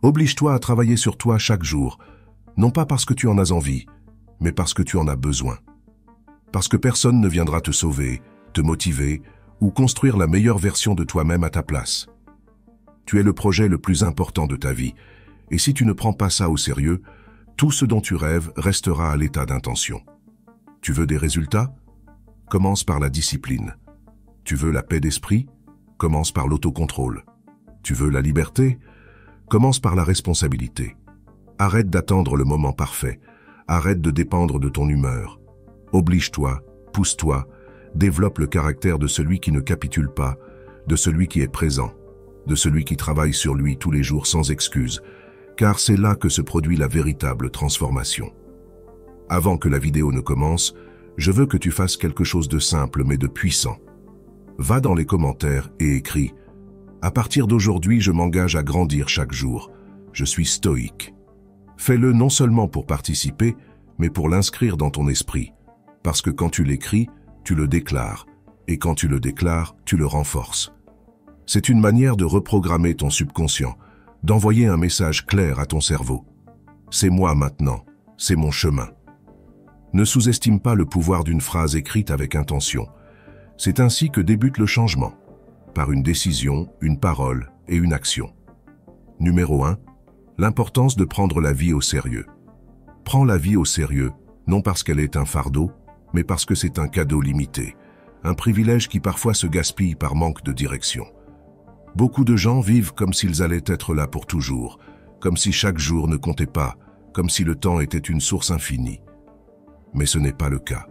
Oblige-toi à travailler sur toi chaque jour, non pas parce que tu en as envie, mais parce que tu en as besoin. Parce que personne ne viendra te sauver, te motiver ou construire la meilleure version de toi-même à ta place. Tu es le projet le plus important de ta vie, et si tu ne prends pas ça au sérieux, tout ce dont tu rêves restera à l'état d'intention. Tu veux des résultats? Commence par la discipline. Tu veux la paix d'esprit? Commence par l'autocontrôle. Tu veux la liberté? Commence par la responsabilité. Arrête d'attendre le moment parfait. Arrête de dépendre de ton humeur. Oblige-toi, pousse-toi, développe le caractère de celui qui ne capitule pas, de celui qui est présent, de celui qui travaille sur lui tous les jours sans excuse, car c'est là que se produit la véritable transformation. Avant que la vidéo ne commence, je veux que tu fasses quelque chose de simple mais de puissant. Va dans les commentaires et écris « À partir d'aujourd'hui, je m'engage à grandir chaque jour. Je suis stoïque ». Fais-le non seulement pour participer, mais pour l'inscrire dans ton esprit. Parce que quand tu l'écris, tu le déclares. Et quand tu le déclares, tu le renforces. C'est une manière de reprogrammer ton subconscient, d'envoyer un message clair à ton cerveau. C'est moi maintenant, c'est mon chemin. Ne sous-estime pas le pouvoir d'une phrase écrite avec intention. C'est ainsi que débute le changement, par une décision, une parole et une action. Numéro 1. L'importance de prendre la vie au sérieux. Prends la vie au sérieux, non parce qu'elle est un fardeau, mais parce que c'est un cadeau limité, un privilège qui parfois se gaspille par manque de direction. Beaucoup de gens vivent comme s'ils allaient être là pour toujours, comme si chaque jour ne comptait pas, comme si le temps était une source infinie. Mais ce n'est pas le cas.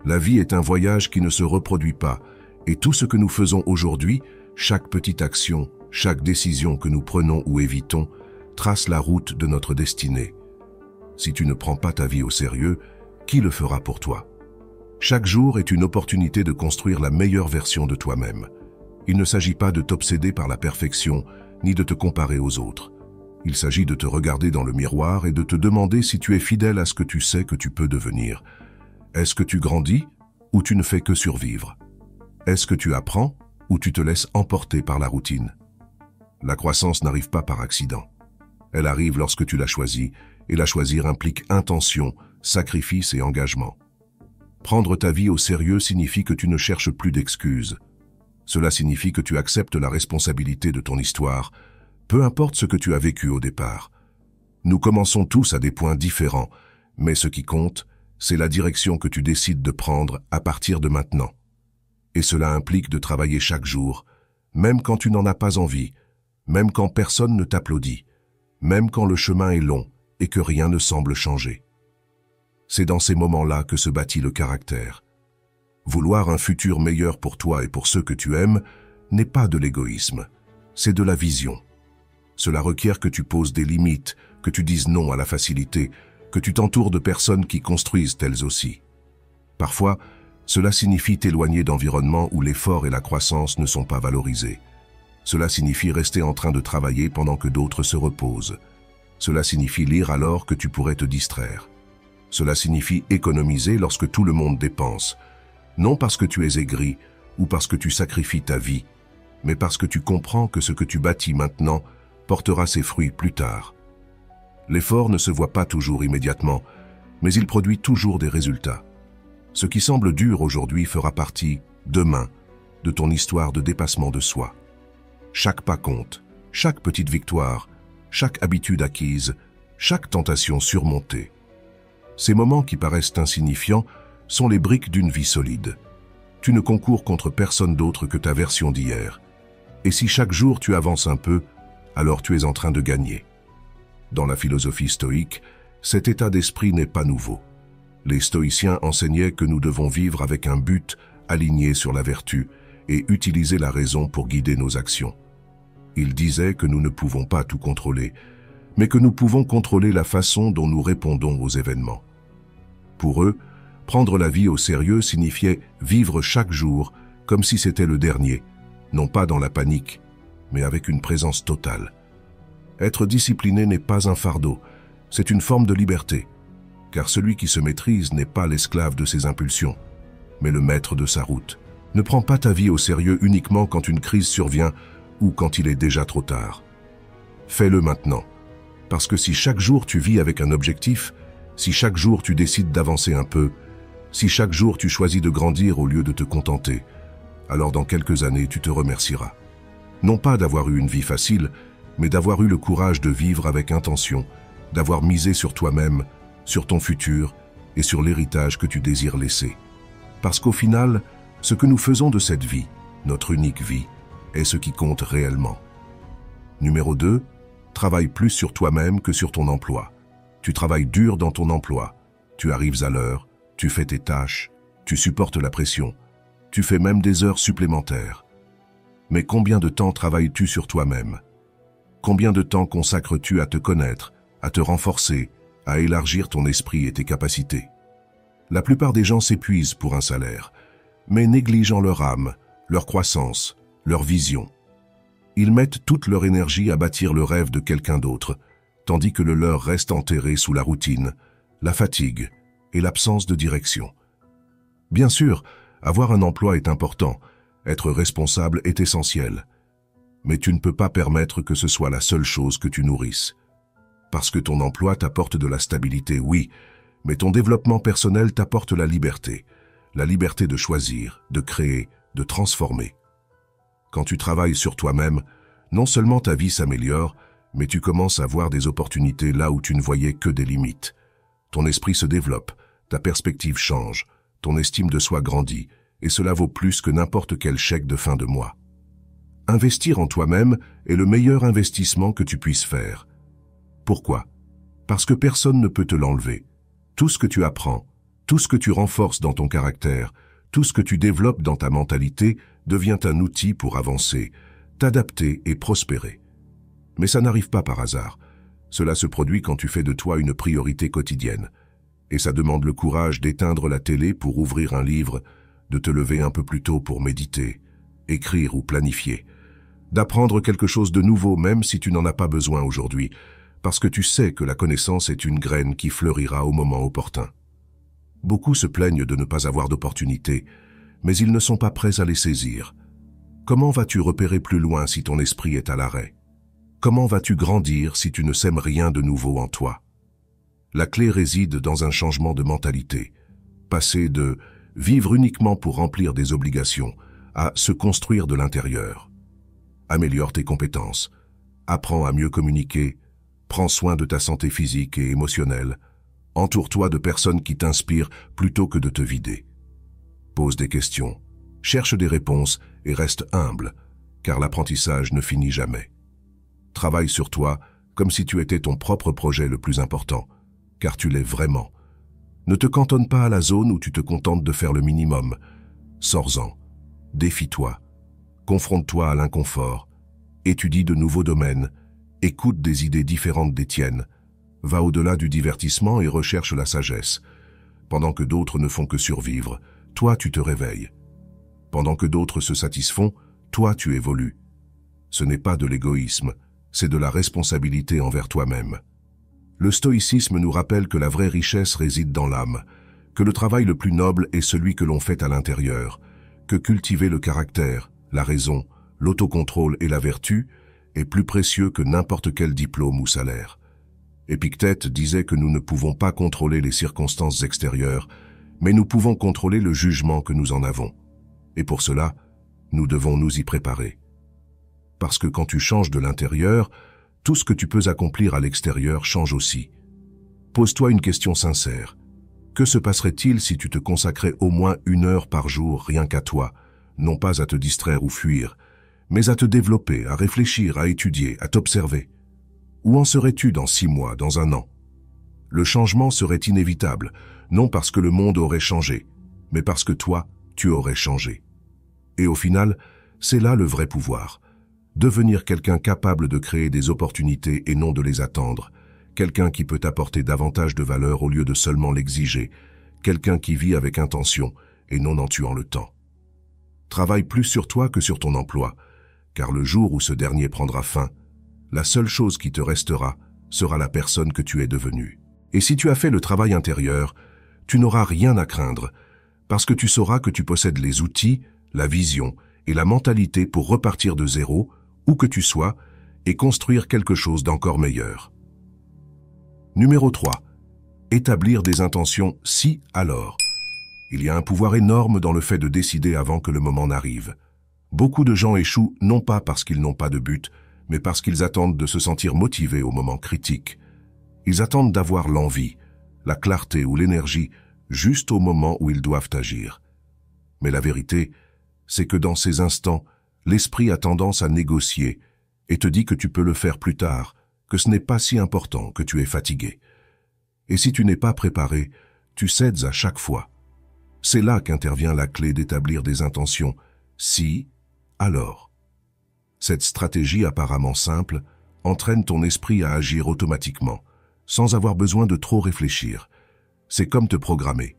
La vie est un voyage qui ne se reproduit pas, et tout ce que nous faisons aujourd'hui, chaque petite action, chaque décision que nous prenons ou évitons, trace la route de notre destinée. Si tu ne prends pas ta vie au sérieux, qui le fera pour toi? Chaque jour est une opportunité de construire la meilleure version de toi-même. Il ne s'agit pas de t'obséder par la perfection, ni de te comparer aux autres. Il s'agit de te regarder dans le miroir et de te demander si tu es fidèle à ce que tu sais que tu peux devenir. Est-ce que tu grandis ou tu ne fais que survivre? Est-ce que tu apprends ou tu te laisses emporter par la routine? La croissance n'arrive pas par accident. Elle arrive lorsque tu l'as choisie, et la choisir implique intention, sacrifice et engagement. Prendre ta vie au sérieux signifie que tu ne cherches plus d'excuses. Cela signifie que tu acceptes la responsabilité de ton histoire, peu importe ce que tu as vécu au départ. Nous commençons tous à des points différents, mais ce qui compte, c'est la direction que tu décides de prendre à partir de maintenant. Et cela implique de travailler chaque jour, même quand tu n'en as pas envie, même quand personne ne t'applaudit, même quand le chemin est long et que rien ne semble changer. C'est dans ces moments-là que se bâtit le caractère. Vouloir un futur meilleur pour toi et pour ceux que tu aimes n'est pas de l'égoïsme, c'est de la vision. Cela requiert que tu poses des limites, que tu dises non à la facilité, que tu t'entoures de personnes qui construisent elles aussi. Parfois, cela signifie t'éloigner d'environnements où l'effort et la croissance ne sont pas valorisés. Cela signifie rester en train de travailler pendant que d'autres se reposent. Cela signifie lire alors que tu pourrais te distraire. Cela signifie économiser lorsque tout le monde dépense, non parce que tu es aigri ou parce que tu sacrifies ta vie, mais parce que tu comprends que ce que tu bâtis maintenant portera ses fruits plus tard. L'effort ne se voit pas toujours immédiatement, mais il produit toujours des résultats. Ce qui semble dur aujourd'hui fera partie, demain, de ton histoire de dépassement de soi. Chaque pas compte, chaque petite victoire, chaque habitude acquise, chaque tentation surmontée. Ces moments qui paraissent insignifiants sont les briques d'une vie solide. Tu ne concours contre personne d'autre que ta version d'hier. Et si chaque jour tu avances un peu, alors tu es en train de gagner. Dans la philosophie stoïque, cet état d'esprit n'est pas nouveau. Les stoïciens enseignaient que nous devons vivre avec un but aligné sur la vertu et utiliser la raison pour guider nos actions. Ils disaient que nous ne pouvons pas tout contrôler, mais que nous pouvons contrôler la façon dont nous répondons aux événements. Pour eux, prendre la vie au sérieux signifiait vivre chaque jour comme si c'était le dernier, non pas dans la panique, mais avec une présence totale. Être discipliné n'est pas un fardeau, c'est une forme de liberté, car celui qui se maîtrise n'est pas l'esclave de ses impulsions, mais le maître de sa route. Ne prends pas ta vie au sérieux uniquement quand une crise survient ou quand il est déjà trop tard. Fais-le maintenant, Parce que si chaque jour tu vis avec un objectif, si chaque jour tu décides d'avancer un peu, si chaque jour tu choisis de grandir au lieu de te contenter, alors dans quelques années tu te remercieras. Non pas d'avoir eu une vie facile, mais d'avoir eu le courage de vivre avec intention, d'avoir misé sur toi-même, sur ton futur et sur l'héritage que tu désires laisser. Parce qu'au final, ce que nous faisons de cette vie, notre unique vie, est ce qui compte réellement. Numéro 2, travaille plus sur toi-même que sur ton emploi. Tu travailles dur dans ton emploi, tu arrives à l'heure, tu fais tes tâches, tu supportes la pression, tu fais même des heures supplémentaires. Mais combien de temps travailles-tu sur toi-même? Combien de temps consacres-tu à te connaître, à te renforcer, à élargir ton esprit et tes capacités? La plupart des gens s'épuisent pour un salaire, mais négligeant leur âme, leur croissance, leur vision. Ils mettent toute leur énergie à bâtir le rêve de quelqu'un d'autre, tandis que le leur reste enterré sous la routine, la fatigue et l'absence de direction. Bien sûr, avoir un emploi est important, être responsable est essentiel. Mais tu ne peux pas permettre que ce soit la seule chose que tu nourrisses. Parce que ton emploi t'apporte de la stabilité, oui, mais ton développement personnel t'apporte la liberté de choisir, de créer, de transformer. Quand tu travailles sur toi-même, non seulement ta vie s'améliore, mais tu commences à voir des opportunités là où tu ne voyais que des limites. Ton esprit se développe, ta perspective change, ton estime de soi grandit, et cela vaut plus que n'importe quel chèque de fin de mois. Investir en toi-même est le meilleur investissement que tu puisses faire. Pourquoi? Parce que personne ne peut te l'enlever. Tout ce que tu apprends, tout ce que tu renforces dans ton caractère, tout ce que tu développes dans ta mentalité devient un outil pour avancer, t'adapter et prospérer. Mais ça n'arrive pas par hasard. Cela se produit quand tu fais de toi une priorité quotidienne. Et ça demande le courage d'éteindre la télé pour ouvrir un livre, de te lever un peu plus tôt pour méditer, écrire ou planifier, d'apprendre quelque chose de nouveau même si tu n'en as pas besoin aujourd'hui, parce que tu sais que la connaissance est une graine qui fleurira au moment opportun. Beaucoup se plaignent de ne pas avoir d'opportunités, mais ils ne sont pas prêts à les saisir. Comment vas-tu repérer plus loin si ton esprit est à l'arrêt? Comment vas-tu grandir si tu ne sèmes rien de nouveau en toi? La clé réside dans un changement de mentalité, passer de vivre uniquement pour remplir des obligations à se construire de l'intérieur. Améliore tes compétences, apprends à mieux communiquer, prends soin de ta santé physique et émotionnelle, entoure-toi de personnes qui t'inspirent plutôt que de te vider. Pose des questions, cherche des réponses et reste humble, car l'apprentissage ne finit jamais. Travaille sur toi comme si tu étais ton propre projet le plus important, car tu l'es vraiment. Ne te cantonne pas à la zone où tu te contentes de faire le minimum. Sors-en, défie-toi, confronte-toi à l'inconfort, étudie de nouveaux domaines, écoute des idées différentes des tiennes, va au-delà du divertissement et recherche la sagesse. Pendant que d'autres ne font que survivre, toi tu te réveilles. Pendant que d'autres se satisfont, toi tu évolues. Ce n'est pas de l'égoïsme, c'est de la responsabilité envers toi-même. Le stoïcisme nous rappelle que la vraie richesse réside dans l'âme, que le travail le plus noble est celui que l'on fait à l'intérieur, que cultiver le caractère, la raison, l'autocontrôle et la vertu est plus précieux que n'importe quel diplôme ou salaire. Épictète disait que nous ne pouvons pas contrôler les circonstances extérieures, mais nous pouvons contrôler le jugement que nous en avons. Et pour cela, nous devons nous y préparer. Parce que quand tu changes de l'intérieur, tout ce que tu peux accomplir à l'extérieur change aussi. Pose-toi une question sincère. Que se passerait-il si tu te consacrais au moins 1 heure par jour rien qu'à toi, non pas à te distraire ou fuir, mais à te développer, à réfléchir, à étudier, à t'observer? Où en serais-tu dans 6 mois, dans 1 an? Le changement serait inévitable, non parce que le monde aurait changé, mais parce que toi, tu aurais changé. Et au final, c'est là le vrai pouvoir. Devenir quelqu'un capable de créer des opportunités et non de les attendre, quelqu'un qui peut apporter davantage de valeur au lieu de seulement l'exiger, quelqu'un qui vit avec intention et non en tuant le temps. Travaille plus sur toi que sur ton emploi, car le jour où ce dernier prendra fin, la seule chose qui te restera sera la personne que tu es devenue. Et si tu as fait le travail intérieur, tu n'auras rien à craindre, parce que tu sauras que tu possèdes les outils, la vision et la mentalité pour repartir de zéro, où que tu sois, et construire quelque chose d'encore meilleur. Numéro 3. Établir des intentions si alors. Il y a un pouvoir énorme dans le fait de décider avant que le moment n'arrive. Beaucoup de gens échouent non pas parce qu'ils n'ont pas de but, mais parce qu'ils attendent de se sentir motivés au moment critique. Ils attendent d'avoir l'envie, la clarté ou l'énergie juste au moment où ils doivent agir. Mais la vérité, c'est que dans ces instants, l'esprit a tendance à négocier et te dit que tu peux le faire plus tard, que ce n'est pas si important, que tu es fatigué. Et si tu n'es pas préparé, tu cèdes à chaque fois. C'est là qu'intervient la clé d'établir des intentions. Si, alors. Cette stratégie apparemment simple entraîne ton esprit à agir automatiquement, sans avoir besoin de trop réfléchir. C'est comme te programmer.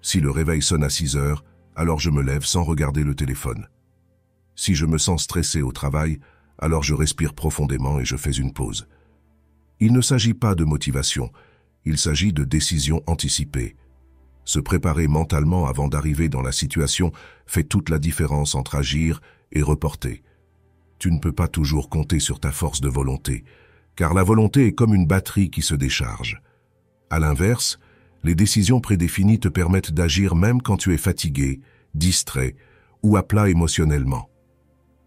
Si le réveil sonne à 6 heures, alors je me lève sans regarder le téléphone. Si je me sens stressé au travail, alors je respire profondément et je fais une pause. Il ne s'agit pas de motivation, il s'agit de décision anticipée. Se préparer mentalement avant d'arriver dans la situation fait toute la différence entre agir et reporter. Tu ne peux pas toujours compter sur ta force de volonté, car la volonté est comme une batterie qui se décharge. À l'inverse, les décisions prédéfinies te permettent d'agir même quand tu es fatigué, distrait ou à plat émotionnellement.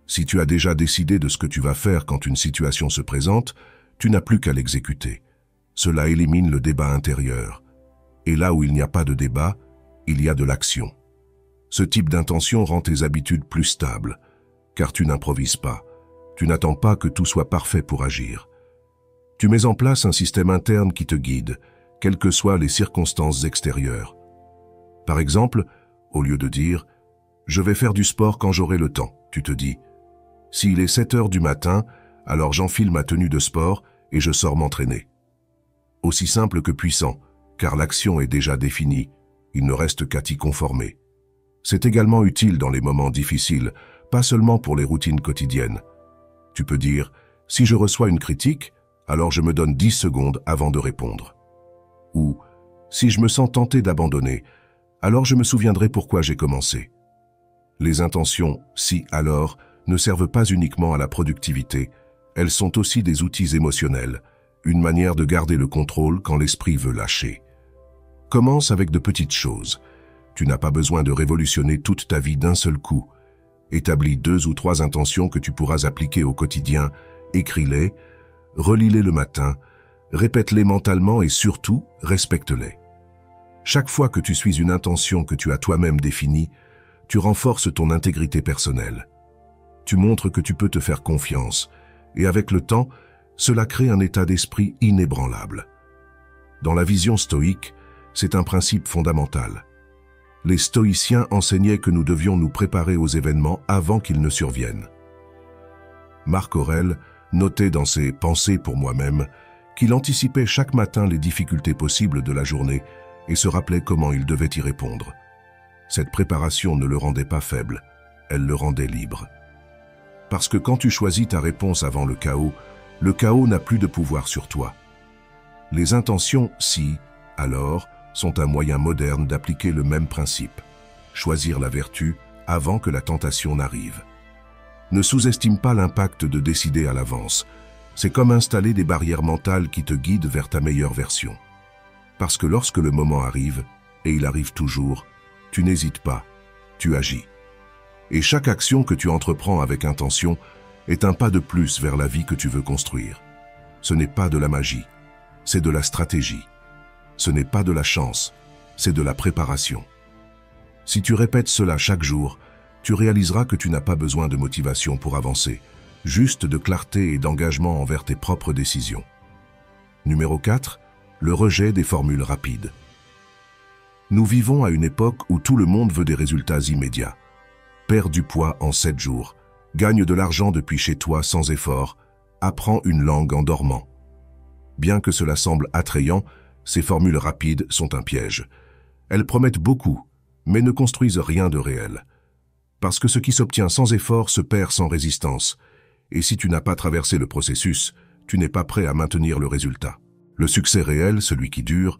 Si tu as déjà décidé de ce que tu vas faire quand une situation se présente, tu n'as plus qu'à l'exécuter. Cela élimine le débat intérieur. Et là où il n'y a pas de débat, il y a de l'action. Ce type d'intention rend tes habitudes plus stables, car tu n'improvises pas. Tu n'attends pas que tout soit parfait pour agir. Tu mets en place un système interne qui te guide, quelles que soient les circonstances extérieures. Par exemple, au lieu de dire « je vais faire du sport quand j'aurai le temps », tu te dis « s'il est 7 heures du matin, alors j'enfile ma tenue de sport et je sors m'entraîner ». Aussi simple que puissant, car l'action est déjà définie, il ne reste qu'à t'y conformer. C'est également utile dans les moments difficiles, pas seulement pour les routines quotidiennes. Tu peux dire « si je reçois une critique, alors je me donne 10 secondes avant de répondre ». Ou « si je me sens tenté d'abandonner, alors je me souviendrai pourquoi j'ai commencé ». Les intentions « si alors » ne servent pas uniquement à la productivité, elles sont aussi des outils émotionnels, une manière de garder le contrôle quand l'esprit veut lâcher. Commence avec de petites choses. Tu n'as pas besoin de révolutionner toute ta vie d'un seul coup. Établis 2 ou 3 intentions que tu pourras appliquer au quotidien, écris-les, relis-les le matin, répète-les mentalement et surtout, respecte-les. Chaque fois que tu suis une intention que tu as toi-même définie, tu renforces ton intégrité personnelle. Tu montres que tu peux te faire confiance, et avec le temps, cela crée un état d'esprit inébranlable. Dans la vision stoïque, c'est un principe fondamental. Les stoïciens enseignaient que nous devions nous préparer aux événements avant qu'ils ne surviennent. Marc Aurèle notait dans ses « Pensées pour moi-même » qu'il anticipait chaque matin les difficultés possibles de la journée et se rappelait comment il devait y répondre. Cette préparation ne le rendait pas faible, elle le rendait libre. Parce que quand tu choisis ta réponse avant le chaos n'a plus de pouvoir sur toi. Les intentions « si », alors, sont un moyen moderne d'appliquer le même principe. Choisir la vertu avant que la tentation n'arrive. Ne sous-estime pas l'impact de décider à l'avance. C'est comme installer des barrières mentales qui te guident vers ta meilleure version. Parce que lorsque le moment arrive, et il arrive toujours, tu n'hésites pas, tu agis. Et chaque action que tu entreprends avec intention est un pas de plus vers la vie que tu veux construire. Ce n'est pas de la magie, c'est de la stratégie. Ce n'est pas de la chance, c'est de la préparation. Si tu répètes cela chaque jour, tu réaliseras que tu n'as pas besoin de motivation pour avancer, juste de clarté et d'engagement envers tes propres décisions. Numéro 4, le rejet des formules rapides. Nous vivons à une époque où tout le monde veut des résultats immédiats. Perds du poids en 7 jours, gagne de l'argent depuis chez toi sans effort, apprends une langue en dormant. Bien que cela semble attrayant, ces formules rapides sont un piège. Elles promettent beaucoup, mais ne construisent rien de réel. Parce que ce qui s'obtient sans effort se perd sans résistance. Et si tu n'as pas traversé le processus, tu n'es pas prêt à maintenir le résultat. Le succès réel, celui qui dure,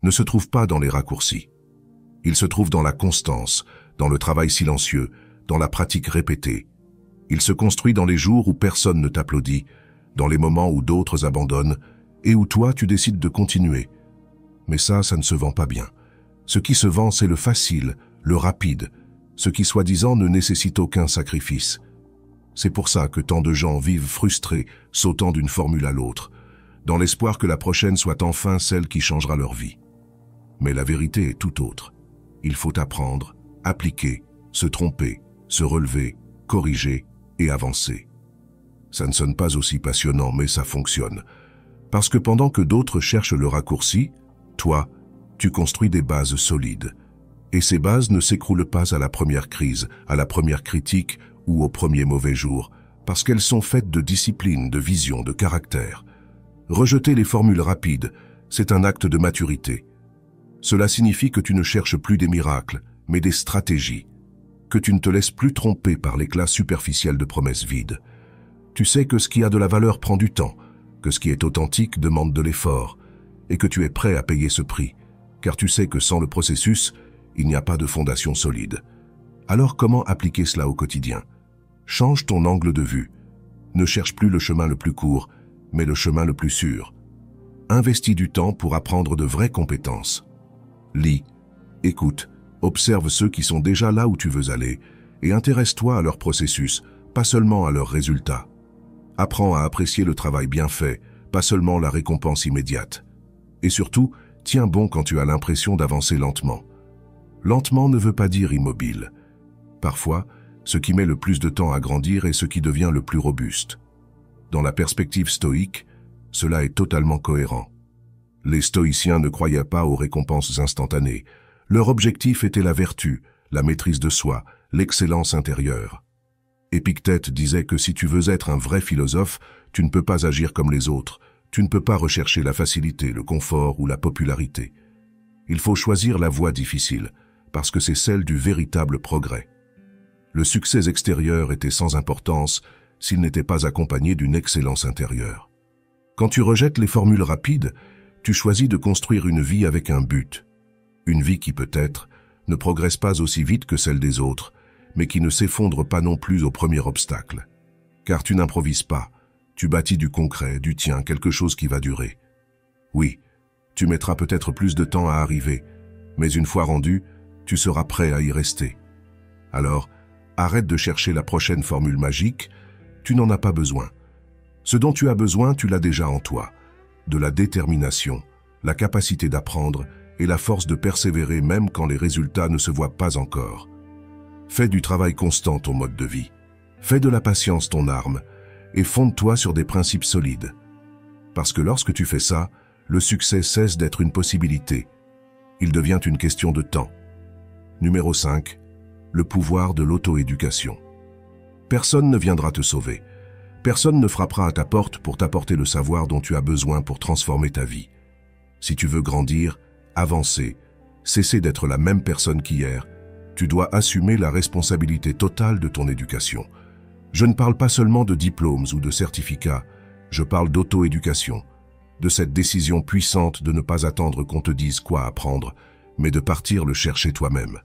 ne se trouve pas dans les raccourcis. Il se trouve dans la constance, dans le travail silencieux, dans la pratique répétée. Il se construit dans les jours où personne ne t'applaudit, dans les moments où d'autres abandonnent, et où toi, tu décides de continuer. Mais ça ne se vend pas bien. Ce qui se vend, c'est le facile, le rapide, ce qui soi-disant ne nécessite aucun sacrifice. C'est pour ça que tant de gens vivent frustrés, sautant d'une formule à l'autre, dans l'espoir que la prochaine soit enfin celle qui changera leur vie. Mais la vérité est tout autre. Il faut apprendre, appliquer, se tromper, se relever, corriger et avancer. Ça ne sonne pas aussi passionnant, mais ça fonctionne. Parce que pendant que d'autres cherchent le raccourci, toi, tu construis des bases solides. Et ces bases ne s'écroulent pas à la première crise, à la première critique ou au premier mauvais jour, parce qu'elles sont faites de discipline, de vision, de caractère. Rejeter les formules rapides, c'est un acte de maturité. Cela signifie que tu ne cherches plus des miracles, mais des stratégies, que tu ne te laisses plus tromper par l'éclat superficiel de promesses vides. Tu sais que ce qui a de la valeur prend du temps, que ce qui est authentique demande de l'effort, et que tu es prêt à payer ce prix, car tu sais que sans le processus, il n'y a pas de fondation solide. Alors comment appliquer cela au quotidien? Change ton angle de vue. Ne cherche plus le chemin le plus court, mais le chemin le plus sûr. Investis du temps pour apprendre de vraies compétences. Lis, écoute, observe ceux qui sont déjà là où tu veux aller et intéresse-toi à leur processus, pas seulement à leurs résultats. Apprends à apprécier le travail bien fait, pas seulement la récompense immédiate. Et surtout, tiens bon quand tu as l'impression d'avancer lentement. Lentement ne veut pas dire immobile. Parfois, ce qui met le plus de temps à grandir est ce qui devient le plus robuste. Dans la perspective stoïque, cela est totalement cohérent. Les stoïciens ne croyaient pas aux récompenses instantanées. Leur objectif était la vertu, la maîtrise de soi, l'excellence intérieure. Épictète disait que si tu veux être un vrai philosophe, tu ne peux pas agir comme les autres, tu ne peux pas rechercher la facilité, le confort ou la popularité. Il faut choisir la voie difficile, parce que c'est celle du véritable progrès. Le succès extérieur était sans importance s'il n'était pas accompagné d'une excellence intérieure. Quand tu rejettes les formules rapides, tu choisis de construire une vie avec un but. Une vie qui peut-être ne progresse pas aussi vite que celle des autres, mais qui ne s'effondre pas non plus au premier obstacle. Car tu n'improvises pas, tu bâtis du concret, du tien, quelque chose qui va durer. Oui, tu mettras peut-être plus de temps à arriver, mais une fois rendu, tu seras prêt à y rester. Alors, arrête de chercher la prochaine formule magique, tu n'en as pas besoin. Ce dont tu as besoin, tu l'as déjà en toi. De la détermination, la capacité d'apprendre et la force de persévérer même quand les résultats ne se voient pas encore. Fais du travail constant ton mode de vie. Fais de la patience ton arme et fonde-toi sur des principes solides. Parce que lorsque tu fais ça, le succès cesse d'être une possibilité. Il devient une question de temps. Numéro 5. Le pouvoir de l'auto-éducation. Personne ne viendra te sauver. Personne ne frappera à ta porte pour t'apporter le savoir dont tu as besoin pour transformer ta vie. Si tu veux grandir, avancer, cesser d'être la même personne qu'hier, tu dois assumer la responsabilité totale de ton éducation. Je ne parle pas seulement de diplômes ou de certificats, je parle d'auto-éducation, de cette décision puissante de ne pas attendre qu'on te dise quoi apprendre, mais de partir le chercher toi-même.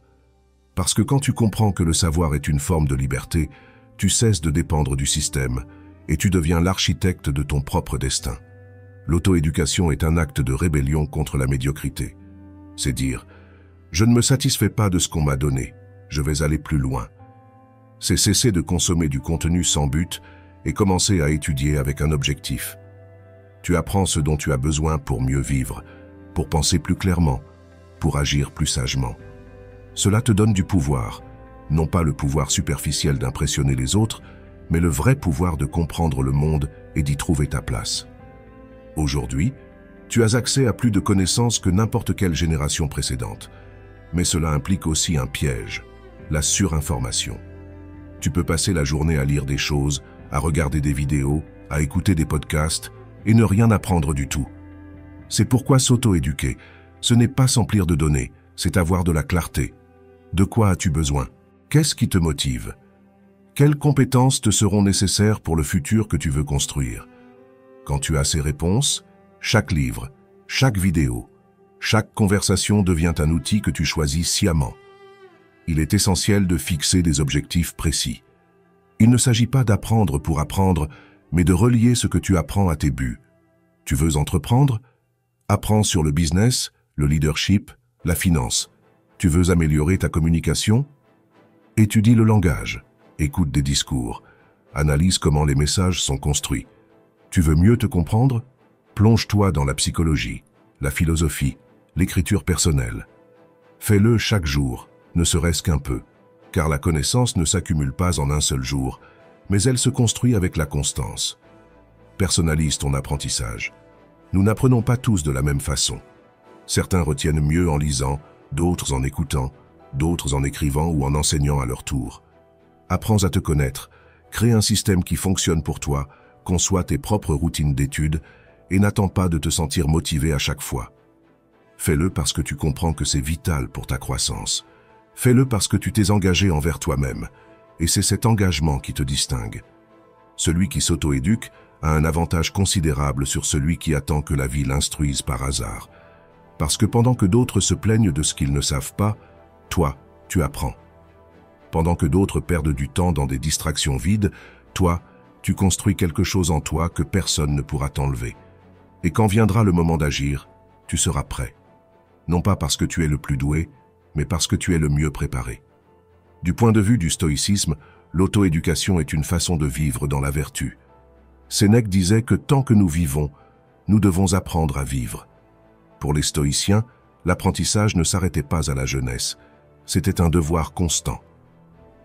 Parce que quand tu comprends que le savoir est une forme de liberté, tu cesses de dépendre du système et tu deviens l'architecte de ton propre destin. L'auto-éducation est un acte de rébellion contre la médiocrité. C'est dire, je ne me satisfais pas de ce qu'on m'a donné, je vais aller plus loin. C'est cesser de consommer du contenu sans but et commencer à étudier avec un objectif. Tu apprends ce dont tu as besoin pour mieux vivre, pour penser plus clairement, pour agir plus sagement. Cela te donne du pouvoir, non pas le pouvoir superficiel d'impressionner les autres, mais le vrai pouvoir de comprendre le monde et d'y trouver ta place. Aujourd'hui, tu as accès à plus de connaissances que n'importe quelle génération précédente. Mais cela implique aussi un piège, la surinformation. Tu peux passer la journée à lire des choses, à regarder des vidéos, à écouter des podcasts et ne rien apprendre du tout. C'est pourquoi s'auto-éduquer, ce n'est pas s'emplir de données, c'est avoir de la clarté. De quoi as-tu besoin? Qu'est-ce qui te motive? Quelles compétences te seront nécessaires pour le futur que tu veux construire? Quand tu as ces réponses, chaque livre, chaque vidéo, chaque conversation devient un outil que tu choisis sciemment. Il est essentiel de fixer des objectifs précis. Il ne s'agit pas d'apprendre pour apprendre, mais de relier ce que tu apprends à tes buts. Tu veux entreprendre? Apprends sur le business, le leadership, la finance. Tu veux améliorer ta communication? Étudie le langage, écoute des discours, analyse comment les messages sont construits. Tu veux mieux te comprendre? Plonge-toi dans la psychologie, la philosophie, l'écriture personnelle. Fais-le chaque jour, ne serait-ce qu'un peu, car la connaissance ne s'accumule pas en un seul jour, mais elle se construit avec la constance. Personnalise ton apprentissage. Nous n'apprenons pas tous de la même façon. Certains retiennent mieux en lisant, d'autres en écoutant, d'autres en écrivant ou en enseignant à leur tour. Apprends à te connaître, crée un système qui fonctionne pour toi, conçois tes propres routines d'études et n'attends pas de te sentir motivé à chaque fois. Fais-le parce que tu comprends que c'est vital pour ta croissance. Fais-le parce que tu t'es engagé envers toi-même, et c'est cet engagement qui te distingue. Celui qui s'auto-éduque a un avantage considérable sur celui qui attend que la vie l'instruise par hasard. Parce que pendant que d'autres se plaignent de ce qu'ils ne savent pas, toi, tu apprends. Pendant que d'autres perdent du temps dans des distractions vides, toi, tu construis quelque chose en toi que personne ne pourra t'enlever. Et quand viendra le moment d'agir, tu seras prêt. Non pas parce que tu es le plus doué, mais parce que tu es le mieux préparé. Du point de vue du stoïcisme, l'auto-éducation est une façon de vivre dans la vertu. Sénèque disait que tant que nous vivons, nous devons apprendre à vivre. Pour les stoïciens, l'apprentissage ne s'arrêtait pas à la jeunesse, c'était un devoir constant.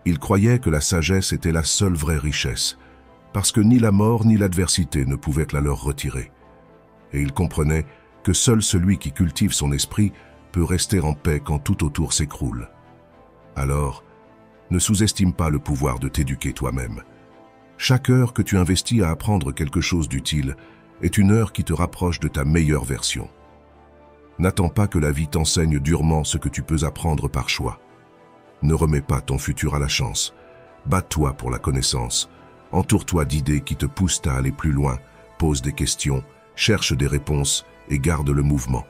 Ils croyaient que la sagesse était la seule vraie richesse, parce que ni la mort ni l'adversité ne pouvaient la leur retirer. Et ils comprenaient que seul celui qui cultive son esprit peut rester en paix quand tout autour s'écroule. Alors, ne sous-estime pas le pouvoir de t'éduquer toi-même. Chaque heure que tu investis à apprendre quelque chose d'utile est une heure qui te rapproche de ta meilleure version. N'attends pas que la vie t'enseigne durement ce que tu peux apprendre par choix. Ne remets pas ton futur à la chance. Bats-toi pour la connaissance. Entoure-toi d'idées qui te poussent à aller plus loin. Pose des questions, cherche des réponses et garde le mouvement.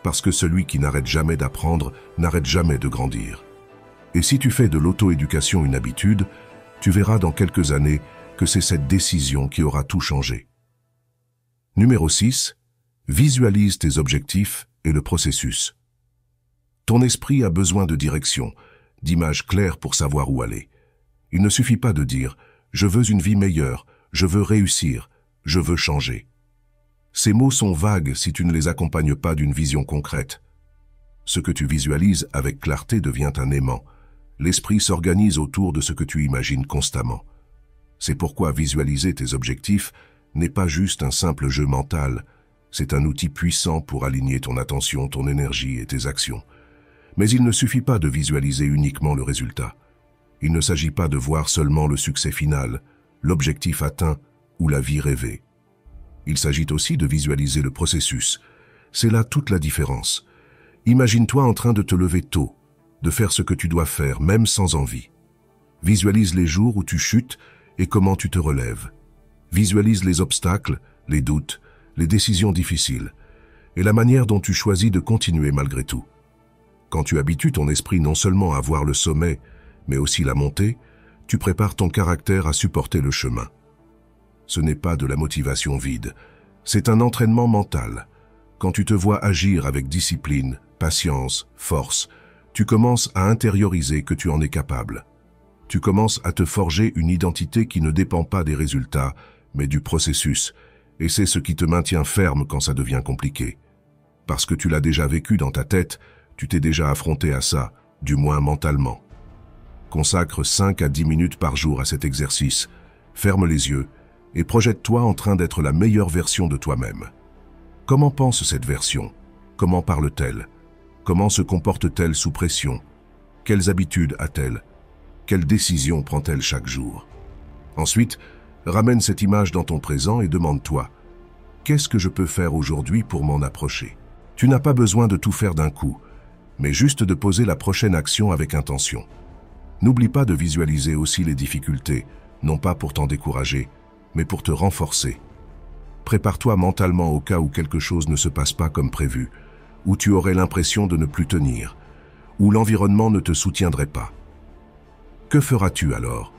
Parce que celui qui n'arrête jamais d'apprendre n'arrête jamais de grandir. Et si tu fais de l'auto-éducation une habitude, tu verras dans quelques années que c'est cette décision qui aura tout changé. Numéro 6. Visualise tes objectifs et le processus. Ton esprit a besoin de direction, d'images claires pour savoir où aller. Il ne suffit pas de dire « je veux une vie meilleure, je veux réussir, je veux changer ». Ces mots sont vagues si tu ne les accompagnes pas d'une vision concrète. Ce que tu visualises avec clarté devient un aimant. L'esprit s'organise autour de ce que tu imagines constamment. C'est pourquoi visualiser tes objectifs n'est pas juste un simple jeu mental, c'est un outil puissant pour aligner ton attention, ton énergie et tes actions. Mais il ne suffit pas de visualiser uniquement le résultat. Il ne s'agit pas de voir seulement le succès final, l'objectif atteint ou la vie rêvée. Il s'agit aussi de visualiser le processus. C'est là toute la différence. Imagine-toi en train de te lever tôt, de faire ce que tu dois faire, même sans envie. Visualise les jours où tu chutes et comment tu te relèves. Visualise les obstacles, les doutes, les décisions difficiles, et la manière dont tu choisis de continuer malgré tout. Quand tu habitues ton esprit non seulement à voir le sommet, mais aussi la montée, tu prépares ton caractère à supporter le chemin. Ce n'est pas de la motivation vide, c'est un entraînement mental. Quand tu te vois agir avec discipline, patience, force, tu commences à intérioriser que tu en es capable. Tu commences à te forger une identité qui ne dépend pas des résultats, mais du processus, et c'est ce qui te maintient ferme quand ça devient compliqué. Parce que tu l'as déjà vécu dans ta tête, tu t'es déjà affronté à ça, du moins mentalement. Consacre 5 à 10 minutes par jour à cet exercice, ferme les yeux et projette-toi en train d'être la meilleure version de toi-même. Comment pense cette version? Comment parle-t-elle? Comment se comporte-t-elle sous pression? Quelles habitudes a-t-elle? Quelles décisions prend-elle chaque jour? Ensuite, ramène cette image dans ton présent et demande-toi « Qu'est-ce que je peux faire aujourd'hui pour m'en approcher ?» Tu n'as pas besoin de tout faire d'un coup, mais juste de poser la prochaine action avec intention. N'oublie pas de visualiser aussi les difficultés, non pas pour t'en décourager, mais pour te renforcer. Prépare-toi mentalement au cas où quelque chose ne se passe pas comme prévu, où tu aurais l'impression de ne plus tenir, où l'environnement ne te soutiendrait pas. Que feras-tu alors?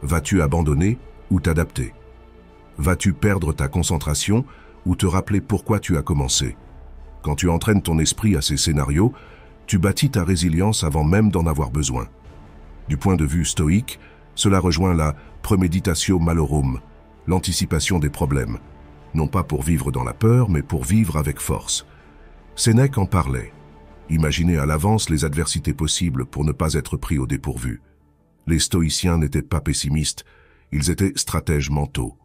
Vas-tu abandonner ou t'adapter? Vas-tu perdre ta concentration ou te rappeler pourquoi tu as commencé. Quand tu entraînes ton esprit à ces scénarios, tu bâtis ta résilience avant même d'en avoir besoin. Du point de vue stoïque, cela rejoint la premeditatio malorum, l'anticipation des problèmes, non pas pour vivre dans la peur, mais pour vivre avec force. Sénèque en parlait. Imaginer à l'avance les adversités possibles pour ne pas être pris au dépourvu. Les stoïciens n'étaient pas pessimistes, ils étaient stratèges mentaux.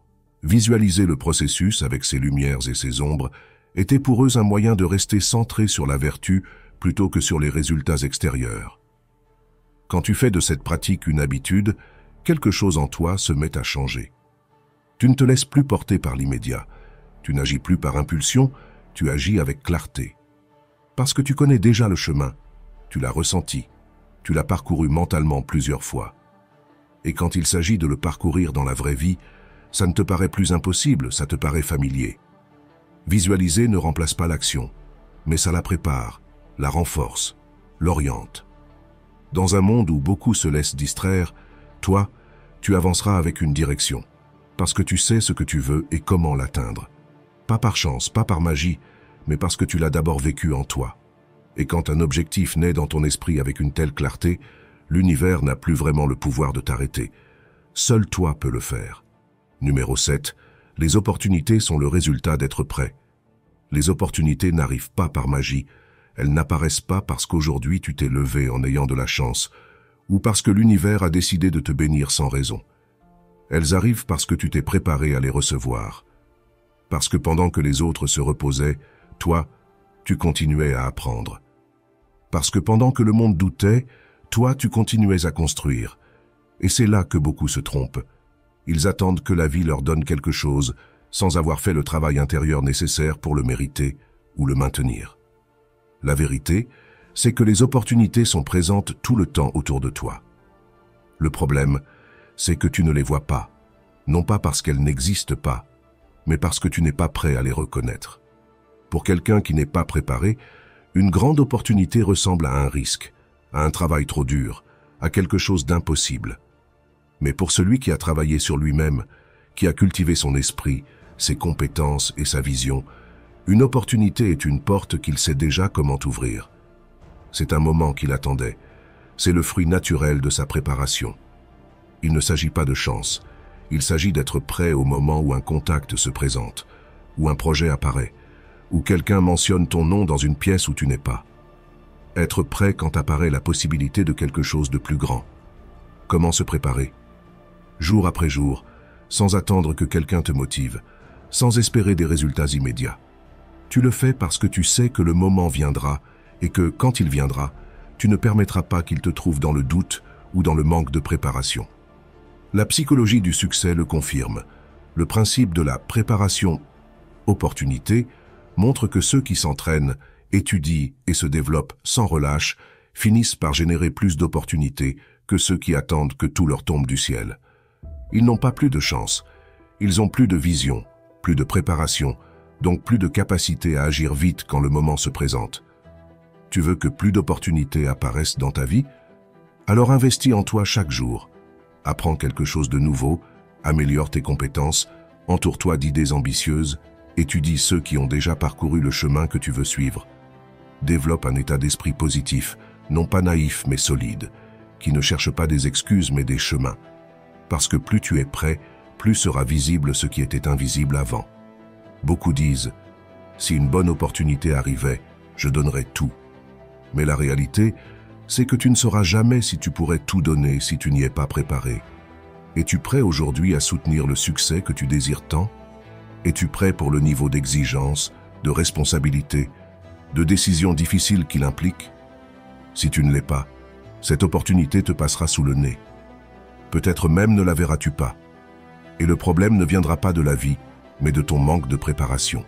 Visualiser le processus avec ses lumières et ses ombres était pour eux un moyen de rester centré sur la vertu plutôt que sur les résultats extérieurs. Quand tu fais de cette pratique une habitude, quelque chose en toi se met à changer. Tu ne te laisses plus porter par l'immédiat. Tu n'agis plus par impulsion, tu agis avec clarté. Parce que tu connais déjà le chemin, tu l'as ressenti, tu l'as parcouru mentalement plusieurs fois. Et quand il s'agit de le parcourir dans la vraie vie, ça ne te paraît plus impossible, ça te paraît familier. Visualiser ne remplace pas l'action, mais ça la prépare, la renforce, l'oriente. Dans un monde où beaucoup se laissent distraire, toi, tu avanceras avec une direction, parce que tu sais ce que tu veux et comment l'atteindre. Pas par chance, pas par magie, mais parce que tu l'as d'abord vécu en toi. Et quand un objectif naît dans ton esprit avec une telle clarté, l'univers n'a plus vraiment le pouvoir de t'arrêter. Seul toi peux le faire. Numéro 7. Les opportunités sont le résultat d'être prêt. Les opportunités n'arrivent pas par magie, elles n'apparaissent pas parce qu'aujourd'hui tu t'es levé en ayant de la chance, ou parce que l'univers a décidé de te bénir sans raison. Elles arrivent parce que tu t'es préparé à les recevoir. Parce que pendant que les autres se reposaient, toi, tu continuais à apprendre. Parce que pendant que le monde doutait, toi, tu continuais à construire. Et c'est là que beaucoup se trompent. Ils attendent que la vie leur donne quelque chose, sans avoir fait le travail intérieur nécessaire pour le mériter ou le maintenir. La vérité, c'est que les opportunités sont présentes tout le temps autour de toi. Le problème, c'est que tu ne les vois pas, non pas parce qu'elles n'existent pas, mais parce que tu n'es pas prêt à les reconnaître. Pour quelqu'un qui n'est pas préparé, une grande opportunité ressemble à un risque, à un travail trop dur, à quelque chose d'impossible. Mais pour celui qui a travaillé sur lui-même, qui a cultivé son esprit, ses compétences et sa vision, une opportunité est une porte qu'il sait déjà comment ouvrir. C'est un moment qu'il attendait. C'est le fruit naturel de sa préparation. Il ne s'agit pas de chance. Il s'agit d'être prêt au moment où un contact se présente, où un projet apparaît, où quelqu'un mentionne ton nom dans une pièce où tu n'es pas. Être prêt quand apparaît la possibilité de quelque chose de plus grand. Comment se préparer? Jour après jour, sans attendre que quelqu'un te motive, sans espérer des résultats immédiats. Tu le fais parce que tu sais que le moment viendra et que, quand il viendra, tu ne permettras pas qu'il te trouve dans le doute ou dans le manque de préparation. La psychologie du succès le confirme. Le principe de la préparation-opportunité montre que ceux qui s'entraînent, étudient et se développent sans relâche finissent par générer plus d'opportunités que ceux qui attendent que tout leur tombe du ciel. Ils n'ont pas plus de chance, ils ont plus de vision, plus de préparation, donc plus de capacité à agir vite quand le moment se présente. Tu veux que plus d'opportunités apparaissent dans ta vie? Alors investis en toi chaque jour. Apprends quelque chose de nouveau, améliore tes compétences, entoure-toi d'idées ambitieuses, étudie ceux qui ont déjà parcouru le chemin que tu veux suivre. Développe un état d'esprit positif, non pas naïf mais solide, qui ne cherche pas des excuses mais des chemins. Parce que plus tu es prêt, plus sera visible ce qui était invisible avant. Beaucoup disent « Si une bonne opportunité arrivait, je donnerais tout ». Mais la réalité, c'est que tu ne sauras jamais si tu pourrais tout donner si tu n'y es pas préparé. Es-tu prêt aujourd'hui à soutenir le succès que tu désires tant? Es-tu prêt pour le niveau d'exigence, de responsabilité, de décision difficile qu'il implique? Si tu ne l'es pas, cette opportunité te passera sous le nez. Peut-être même ne la verras-tu pas. Et le problème ne viendra pas de la vie, mais de ton manque de préparation.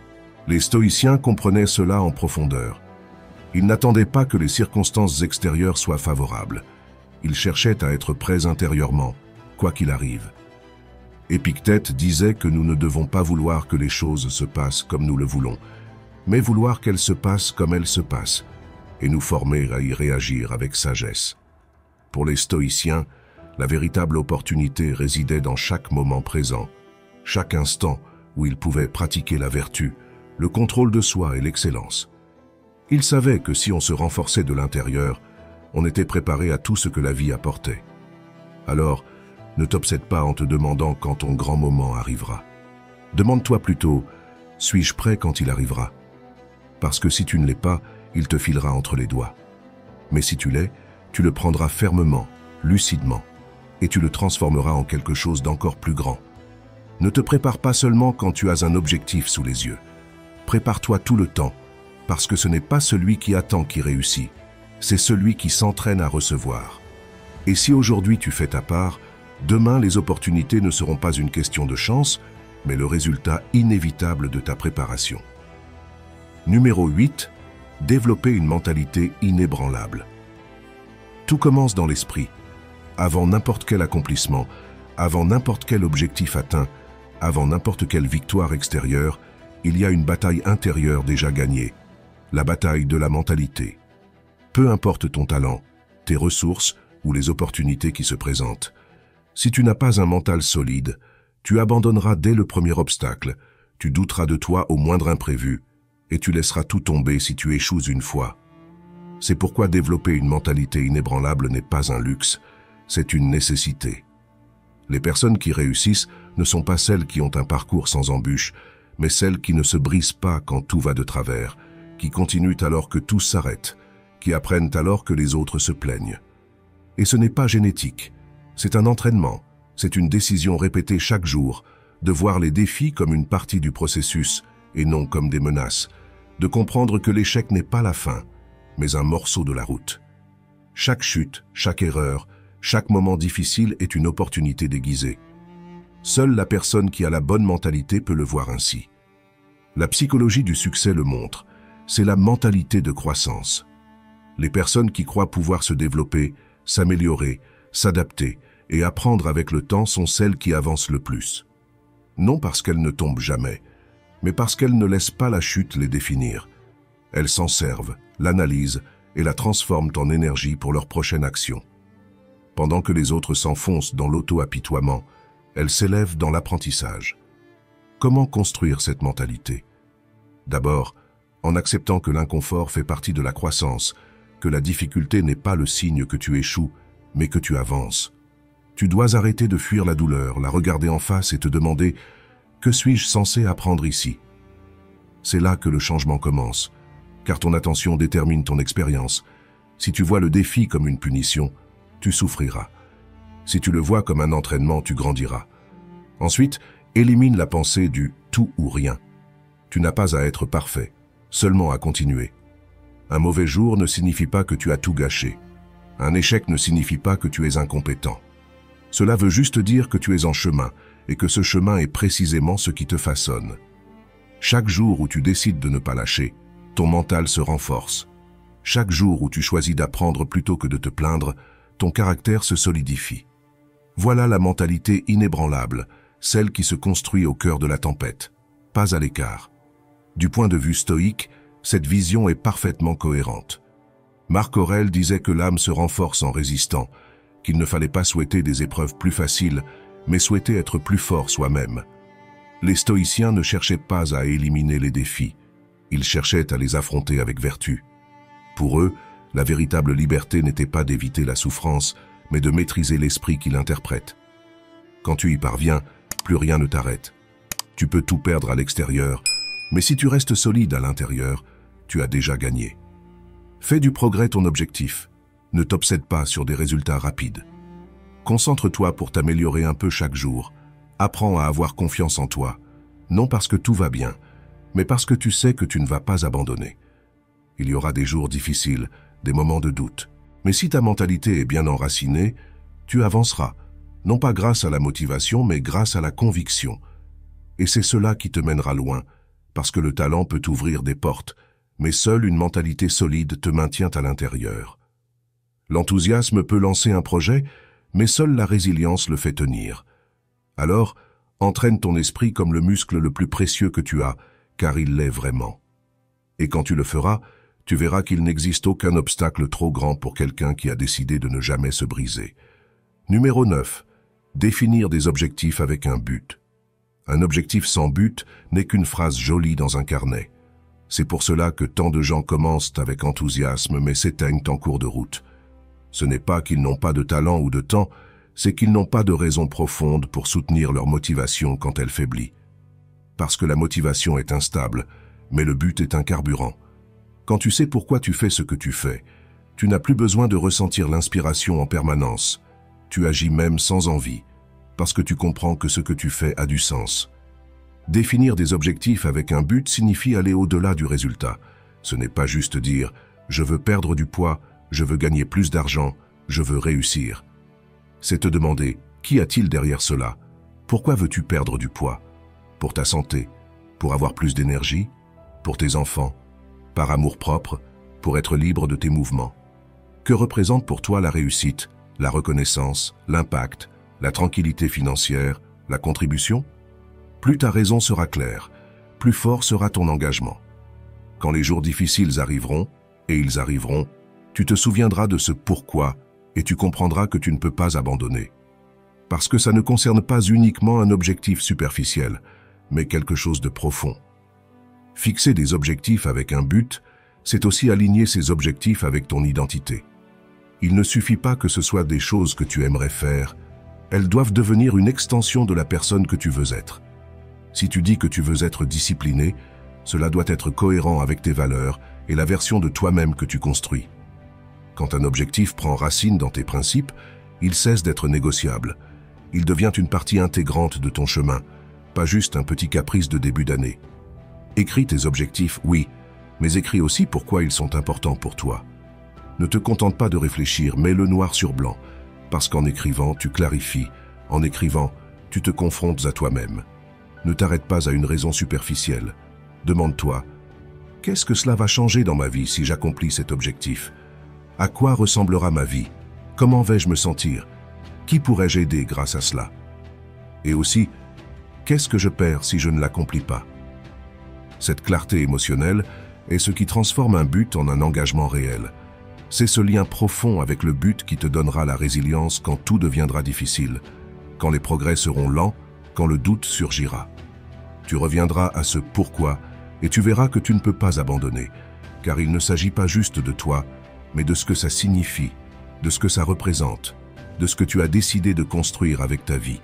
Les stoïciens comprenaient cela en profondeur. Ils n'attendaient pas que les circonstances extérieures soient favorables. Ils cherchaient à être prêts intérieurement, quoi qu'il arrive. Épictète disait que nous ne devons pas vouloir que les choses se passent comme nous le voulons, mais vouloir qu'elles se passent comme elles se passent, et nous former à y réagir avec sagesse. Pour les stoïciens, la véritable opportunité résidait dans chaque moment présent, chaque instant où il pouvait pratiquer la vertu, le contrôle de soi et l'excellence. Il savait que si on se renforçait de l'intérieur, on était préparé à tout ce que la vie apportait. Alors, ne t'obsède pas en te demandant quand ton grand moment arrivera. Demande-toi plutôt, suis-je prêt quand il arrivera? Parce que si tu ne l'es pas, il te filera entre les doigts. Mais si tu l'es, tu le prendras fermement, lucidement, et tu le transformeras en quelque chose d'encore plus grand. Ne te prépare pas seulement quand tu as un objectif sous les yeux. Prépare-toi tout le temps, parce que ce n'est pas celui qui attend qui réussit, c'est celui qui s'entraîne à recevoir. Et si aujourd'hui tu fais ta part, demain les opportunités ne seront pas une question de chance, mais le résultat inévitable de ta préparation. Numéro 8. Développer une mentalité inébranlable. Tout commence dans l'esprit. Avant n'importe quel accomplissement, avant n'importe quel objectif atteint, avant n'importe quelle victoire extérieure, il y a une bataille intérieure déjà gagnée, la bataille de la mentalité. Peu importe ton talent, tes ressources ou les opportunités qui se présentent. Si tu n'as pas un mental solide, tu abandonneras dès le premier obstacle, tu douteras de toi au moindre imprévu, et tu laisseras tout tomber si tu échoues une fois. C'est pourquoi développer une mentalité inébranlable n'est pas un luxe, c'est une nécessité. Les personnes qui réussissent ne sont pas celles qui ont un parcours sans embûches, mais celles qui ne se brisent pas quand tout va de travers, qui continuent alors que tout s'arrête, qui apprennent alors que les autres se plaignent. Et ce n'est pas génétique, c'est un entraînement, c'est une décision répétée chaque jour, de voir les défis comme une partie du processus et non comme des menaces, de comprendre que l'échec n'est pas la fin, mais un morceau de la route. Chaque chute, chaque erreur, chaque moment difficile est une opportunité déguisée. Seule la personne qui a la bonne mentalité peut le voir ainsi. La psychologie du succès le montre, c'est la mentalité de croissance. Les personnes qui croient pouvoir se développer, s'améliorer, s'adapter et apprendre avec le temps sont celles qui avancent le plus. Non parce qu'elles ne tombent jamais, mais parce qu'elles ne laissent pas la chute les définir. Elles s'en servent, l'analysent et la transforment en énergie pour leur prochaine action. Pendant que les autres s'enfoncent dans l'auto-apitoiement, elles s'élèvent dans l'apprentissage. Comment construire cette mentalité? D'abord, en acceptant que l'inconfort fait partie de la croissance, que la difficulté n'est pas le signe que tu échoues, mais que tu avances. Tu dois arrêter de fuir la douleur, la regarder en face et te demander « Que suis-je censé apprendre ici ?» C'est là que le changement commence, car ton attention détermine ton expérience. Si tu vois le défi comme une punition, tu souffriras. Si tu le vois comme un entraînement, tu grandiras. Ensuite, élimine la pensée du « tout ou rien ». Tu n'as pas à être parfait, seulement à continuer. Un mauvais jour ne signifie pas que tu as tout gâché. Un échec ne signifie pas que tu es incompétent. Cela veut juste dire que tu es en chemin et que ce chemin est précisément ce qui te façonne. Chaque jour où tu décides de ne pas lâcher, ton mental se renforce. Chaque jour où tu choisis d'apprendre plutôt que de te plaindre, ton caractère se solidifie. Voilà la mentalité inébranlable, celle qui se construit au cœur de la tempête, pas à l'écart. Du point de vue stoïque, cette vision est parfaitement cohérente. Marc Aurèle disait que l'âme se renforce en résistant, qu'il ne fallait pas souhaiter des épreuves plus faciles, mais souhaiter être plus fort soi-même. Les stoïciens ne cherchaient pas à éliminer les défis, ils cherchaient à les affronter avec vertu. Pour eux, la véritable liberté n'était pas d'éviter la souffrance, mais de maîtriser l'esprit qui l'interprète. Quand tu y parviens, plus rien ne t'arrête. Tu peux tout perdre à l'extérieur, mais si tu restes solide à l'intérieur, tu as déjà gagné. Fais du progrès ton objectif. Ne t'obsède pas sur des résultats rapides. Concentre-toi pour t'améliorer un peu chaque jour. Apprends à avoir confiance en toi, non parce que tout va bien, mais parce que tu sais que tu ne vas pas abandonner. Il y aura des jours difficiles, des moments de doute. Mais si ta mentalité est bien enracinée, tu avanceras, non pas grâce à la motivation, mais grâce à la conviction. Et c'est cela qui te mènera loin, parce que le talent peut ouvrir des portes, mais seule une mentalité solide te maintient à l'intérieur. L'enthousiasme peut lancer un projet, mais seule la résilience le fait tenir. Alors, entraîne ton esprit comme le muscle le plus précieux que tu as, car il l'est vraiment. Et quand tu le feras, tu verras qu'il n'existe aucun obstacle trop grand pour quelqu'un qui a décidé de ne jamais se briser. Numéro 9. Définir des objectifs avec un but. Un objectif sans but n'est qu'une phrase jolie dans un carnet. C'est pour cela que tant de gens commencent avec enthousiasme mais s'éteignent en cours de route. Ce n'est pas qu'ils n'ont pas de talent ou de temps, c'est qu'ils n'ont pas de raison profonde pour soutenir leur motivation quand elle faiblit. Parce que la motivation est instable, mais le but est un carburant. Quand tu sais pourquoi tu fais ce que tu fais, tu n'as plus besoin de ressentir l'inspiration en permanence. Tu agis même sans envie, parce que tu comprends que ce que tu fais a du sens. Définir des objectifs avec un but signifie aller au-delà du résultat. Ce n'est pas juste dire « je veux perdre du poids, je veux gagner plus d'argent, je veux réussir ». C'est te demander « qu'y a-t-il derrière cela? Pourquoi veux-tu perdre du poids? Pour ta santé? Pour avoir plus d'énergie? Pour tes enfants? Par amour-propre? Pour être libre de tes mouvements? Que représente pour toi la réussite, la reconnaissance, l'impact, la tranquillité financière, la contribution? Plus ta raison sera claire, plus fort sera ton engagement. Quand les jours difficiles arriveront, et ils arriveront, tu te souviendras de ce pourquoi et tu comprendras que tu ne peux pas abandonner. Parce que ça ne concerne pas uniquement un objectif superficiel, mais quelque chose de profond. Fixer des objectifs avec un but, c'est aussi aligner ces objectifs avec ton identité. Il ne suffit pas que ce soit des choses que tu aimerais faire, elles doivent devenir une extension de la personne que tu veux être. Si tu dis que tu veux être discipliné, cela doit être cohérent avec tes valeurs et la version de toi-même que tu construis. Quand un objectif prend racine dans tes principes, il cesse d'être négociable. Il devient une partie intégrante de ton chemin, pas juste un petit caprice de début d'année. Écris tes objectifs, oui, mais écris aussi pourquoi ils sont importants pour toi. Ne te contente pas de réfléchir, mets-le noir sur blanc, parce qu'en écrivant, tu clarifies. En écrivant, tu te confrontes à toi-même. Ne t'arrête pas à une raison superficielle. Demande-toi, qu'est-ce que cela va changer dans ma vie si j'accomplis cet objectif? À quoi ressemblera ma vie? Comment vais-je me sentir? Qui pourrais-je aider grâce à cela? Et aussi, qu'est-ce que je perds si je ne l'accomplis pas? Cette clarté émotionnelle est ce qui transforme un but en un engagement réel. C'est ce lien profond avec le but qui te donnera la résilience quand tout deviendra difficile, quand les progrès seront lents, quand le doute surgira. Tu reviendras à ce pourquoi et tu verras que tu ne peux pas abandonner, car il ne s'agit pas juste de toi, mais de ce que ça signifie, de ce que ça représente, de ce que tu as décidé de construire avec ta vie.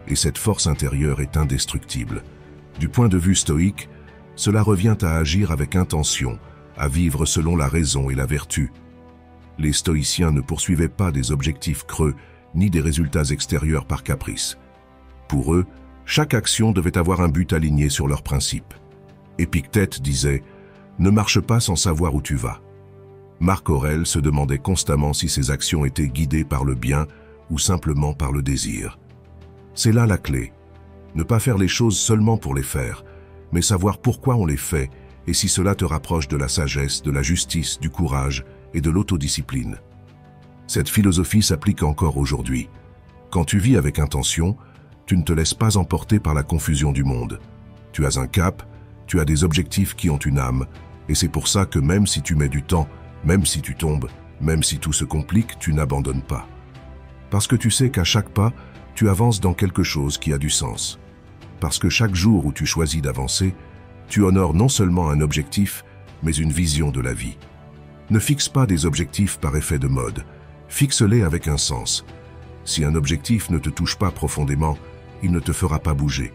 Et cette force intérieure est indestructible. Du point de vue stoïque, cela revient à agir avec intention, à vivre selon la raison et la vertu. Les stoïciens ne poursuivaient pas des objectifs creux, ni des résultats extérieurs par caprice. Pour eux, chaque action devait avoir un but aligné sur leurs principes. Épictète disait « Ne marche pas sans savoir où tu vas ». Marc Aurèle se demandait constamment si ses actions étaient guidées par le bien ou simplement par le désir. C'est là la clé. Ne pas faire les choses seulement pour les faire, mais savoir pourquoi on les fait et si cela te rapproche de la sagesse, de la justice, du courage et de l'autodiscipline. Cette philosophie s'applique encore aujourd'hui. Quand tu vis avec intention, tu ne te laisses pas emporter par la confusion du monde. Tu as un cap, tu as des objectifs qui ont une âme, et c'est pour ça que même si tu mets du temps, même si tu tombes, même si tout se complique, tu n'abandonnes pas. Parce que tu sais qu'à chaque pas, tu avances dans quelque chose qui a du sens. Parce que chaque jour où tu choisis d'avancer, tu honores non seulement un objectif, mais une vision de la vie. Ne fixe pas des objectifs par effet de mode, fixe-les avec un sens. Si un objectif ne te touche pas profondément, il ne te fera pas bouger.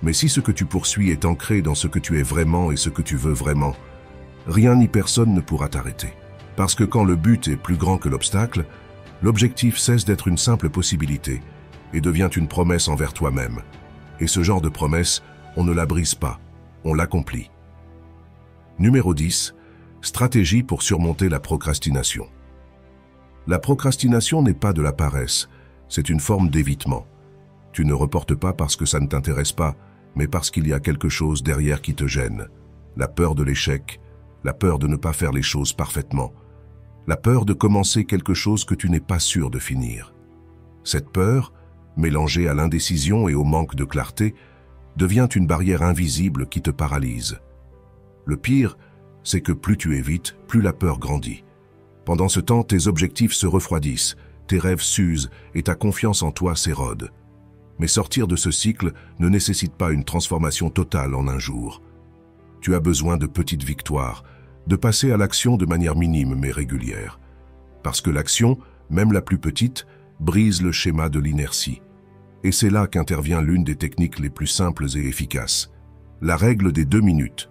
Mais si ce que tu poursuis est ancré dans ce que tu es vraiment et ce que tu veux vraiment, rien ni personne ne pourra t'arrêter. Parce que quand le but est plus grand que l'obstacle, l'objectif cesse d'être une simple possibilité et devient une promesse envers toi-même. Et ce genre de promesse, on ne la brise pas, on l'accomplit. Numéro 10. Stratégie pour surmonter la procrastination. La procrastination n'est pas de la paresse, c'est une forme d'évitement. Tu ne reportes pas parce que ça ne t'intéresse pas, mais parce qu'il y a quelque chose derrière qui te gêne. La peur de l'échec, la peur de ne pas faire les choses parfaitement, la peur de commencer quelque chose que tu n'es pas sûr de finir. Cette peur, mélangée à l'indécision et au manque de clarté, devient une barrière invisible qui te paralyse. Le pire, c'est que plus tu évites, plus la peur grandit. Pendant ce temps, tes objectifs se refroidissent, tes rêves s'usent et ta confiance en toi s'érode. Mais sortir de ce cycle ne nécessite pas une transformation totale en un jour. Tu as besoin de petites victoires, de passer à l'action de manière minime mais régulière. Parce que l'action, même la plus petite, brise le schéma de l'inertie. Et c'est là qu'intervient l'une des techniques les plus simples et efficaces. La règle des 2 minutes.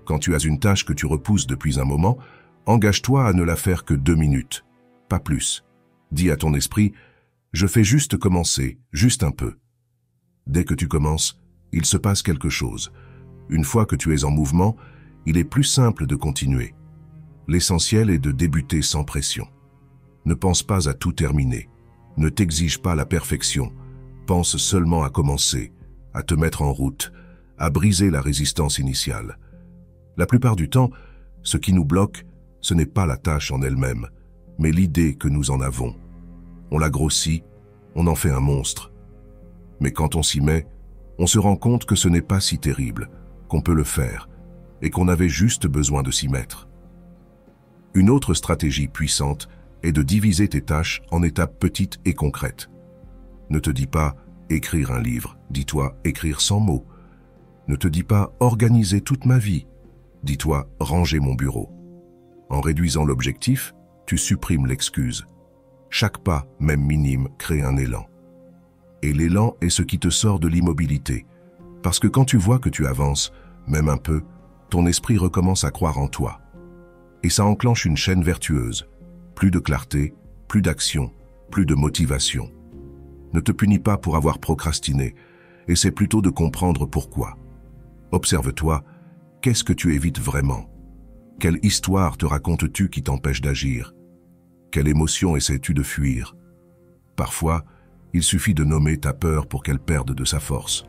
Quand tu as une tâche que tu repousses depuis un moment, engage-toi à ne la faire que 2 minutes, pas plus. Dis à ton esprit, je fais juste commencer, juste un peu. Dès que tu commences, il se passe quelque chose. Une fois que tu es en mouvement, il est plus simple de continuer. L'essentiel est de débuter sans pression. Ne pense pas à tout terminer. Ne t'exige pas la perfection. Pense seulement à commencer, à te mettre en route, à briser la résistance initiale. La plupart du temps, ce qui nous bloque, ce n'est pas la tâche en elle-même, mais l'idée que nous en avons. On la grossit, on en fait un monstre. Mais quand on s'y met, on se rend compte que ce n'est pas si terrible, qu'on peut le faire, et qu'on avait juste besoin de s'y mettre. Une autre stratégie puissante est de diviser tes tâches en étapes petites et concrètes. Ne te dis pas « écrire un livre », dis-toi « écrire 100 mots ». Ne te dis pas « organiser toute ma vie », dis-toi « ranger mon bureau ». En réduisant l'objectif, tu supprimes l'excuse. Chaque pas, même minime, crée un élan. Et l'élan est ce qui te sort de l'immobilité. Parce que quand tu vois que tu avances, même un peu, ton esprit recommence à croire en toi. Et ça enclenche une chaîne vertueuse. Plus de clarté, plus d'action, plus de motivation. Ne te punis pas pour avoir procrastiné, essaie plutôt de comprendre pourquoi. Observe-toi, qu'est-ce que tu évites vraiment? Quelle histoire te racontes-tu qui t'empêche d'agir? Quelle émotion essaies-tu de fuir? Parfois, il suffit de nommer ta peur pour qu'elle perde de sa force.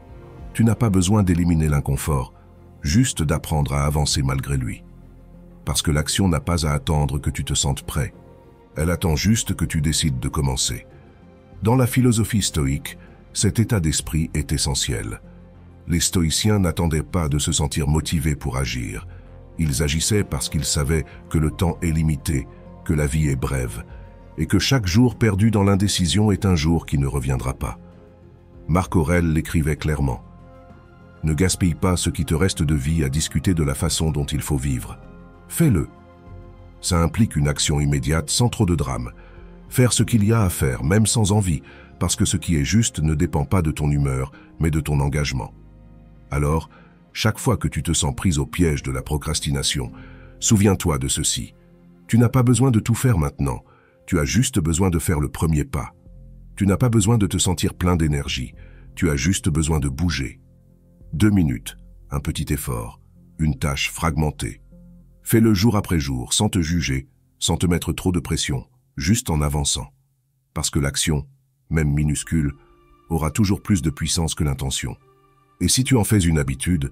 Tu n'as pas besoin d'éliminer l'inconfort, juste d'apprendre à avancer malgré lui. Parce que l'action n'a pas à attendre que tu te sentes prêt. Elle attend juste que tu décides de commencer. Dans la philosophie stoïque, cet état d'esprit est essentiel. Les stoïciens n'attendaient pas de se sentir motivés pour agir. Ils agissaient parce qu'ils savaient que le temps est limité, que la vie est brève, et que chaque jour perdu dans l'indécision est un jour qui ne reviendra pas. Marc Aurèle l'écrivait clairement. Ne gaspille pas ce qui te reste de vie à discuter de la façon dont il faut vivre. Fais-le. Ça implique une action immédiate sans trop de drame. Faire ce qu'il y a à faire, même sans envie, parce que ce qui est juste ne dépend pas de ton humeur, mais de ton engagement. Alors, chaque fois que tu te sens prise au piège de la procrastination, souviens-toi de ceci. Tu n'as pas besoin de tout faire maintenant. Tu as juste besoin de faire le premier pas. Tu n'as pas besoin de te sentir plein d'énergie. Tu as juste besoin de bouger. 2 minutes, un petit effort, une tâche fragmentée. Fais-le jour après jour, sans te juger, sans te mettre trop de pression, juste en avançant. Parce que l'action, même minuscule, aura toujours plus de puissance que l'intention. Et si tu en fais une habitude,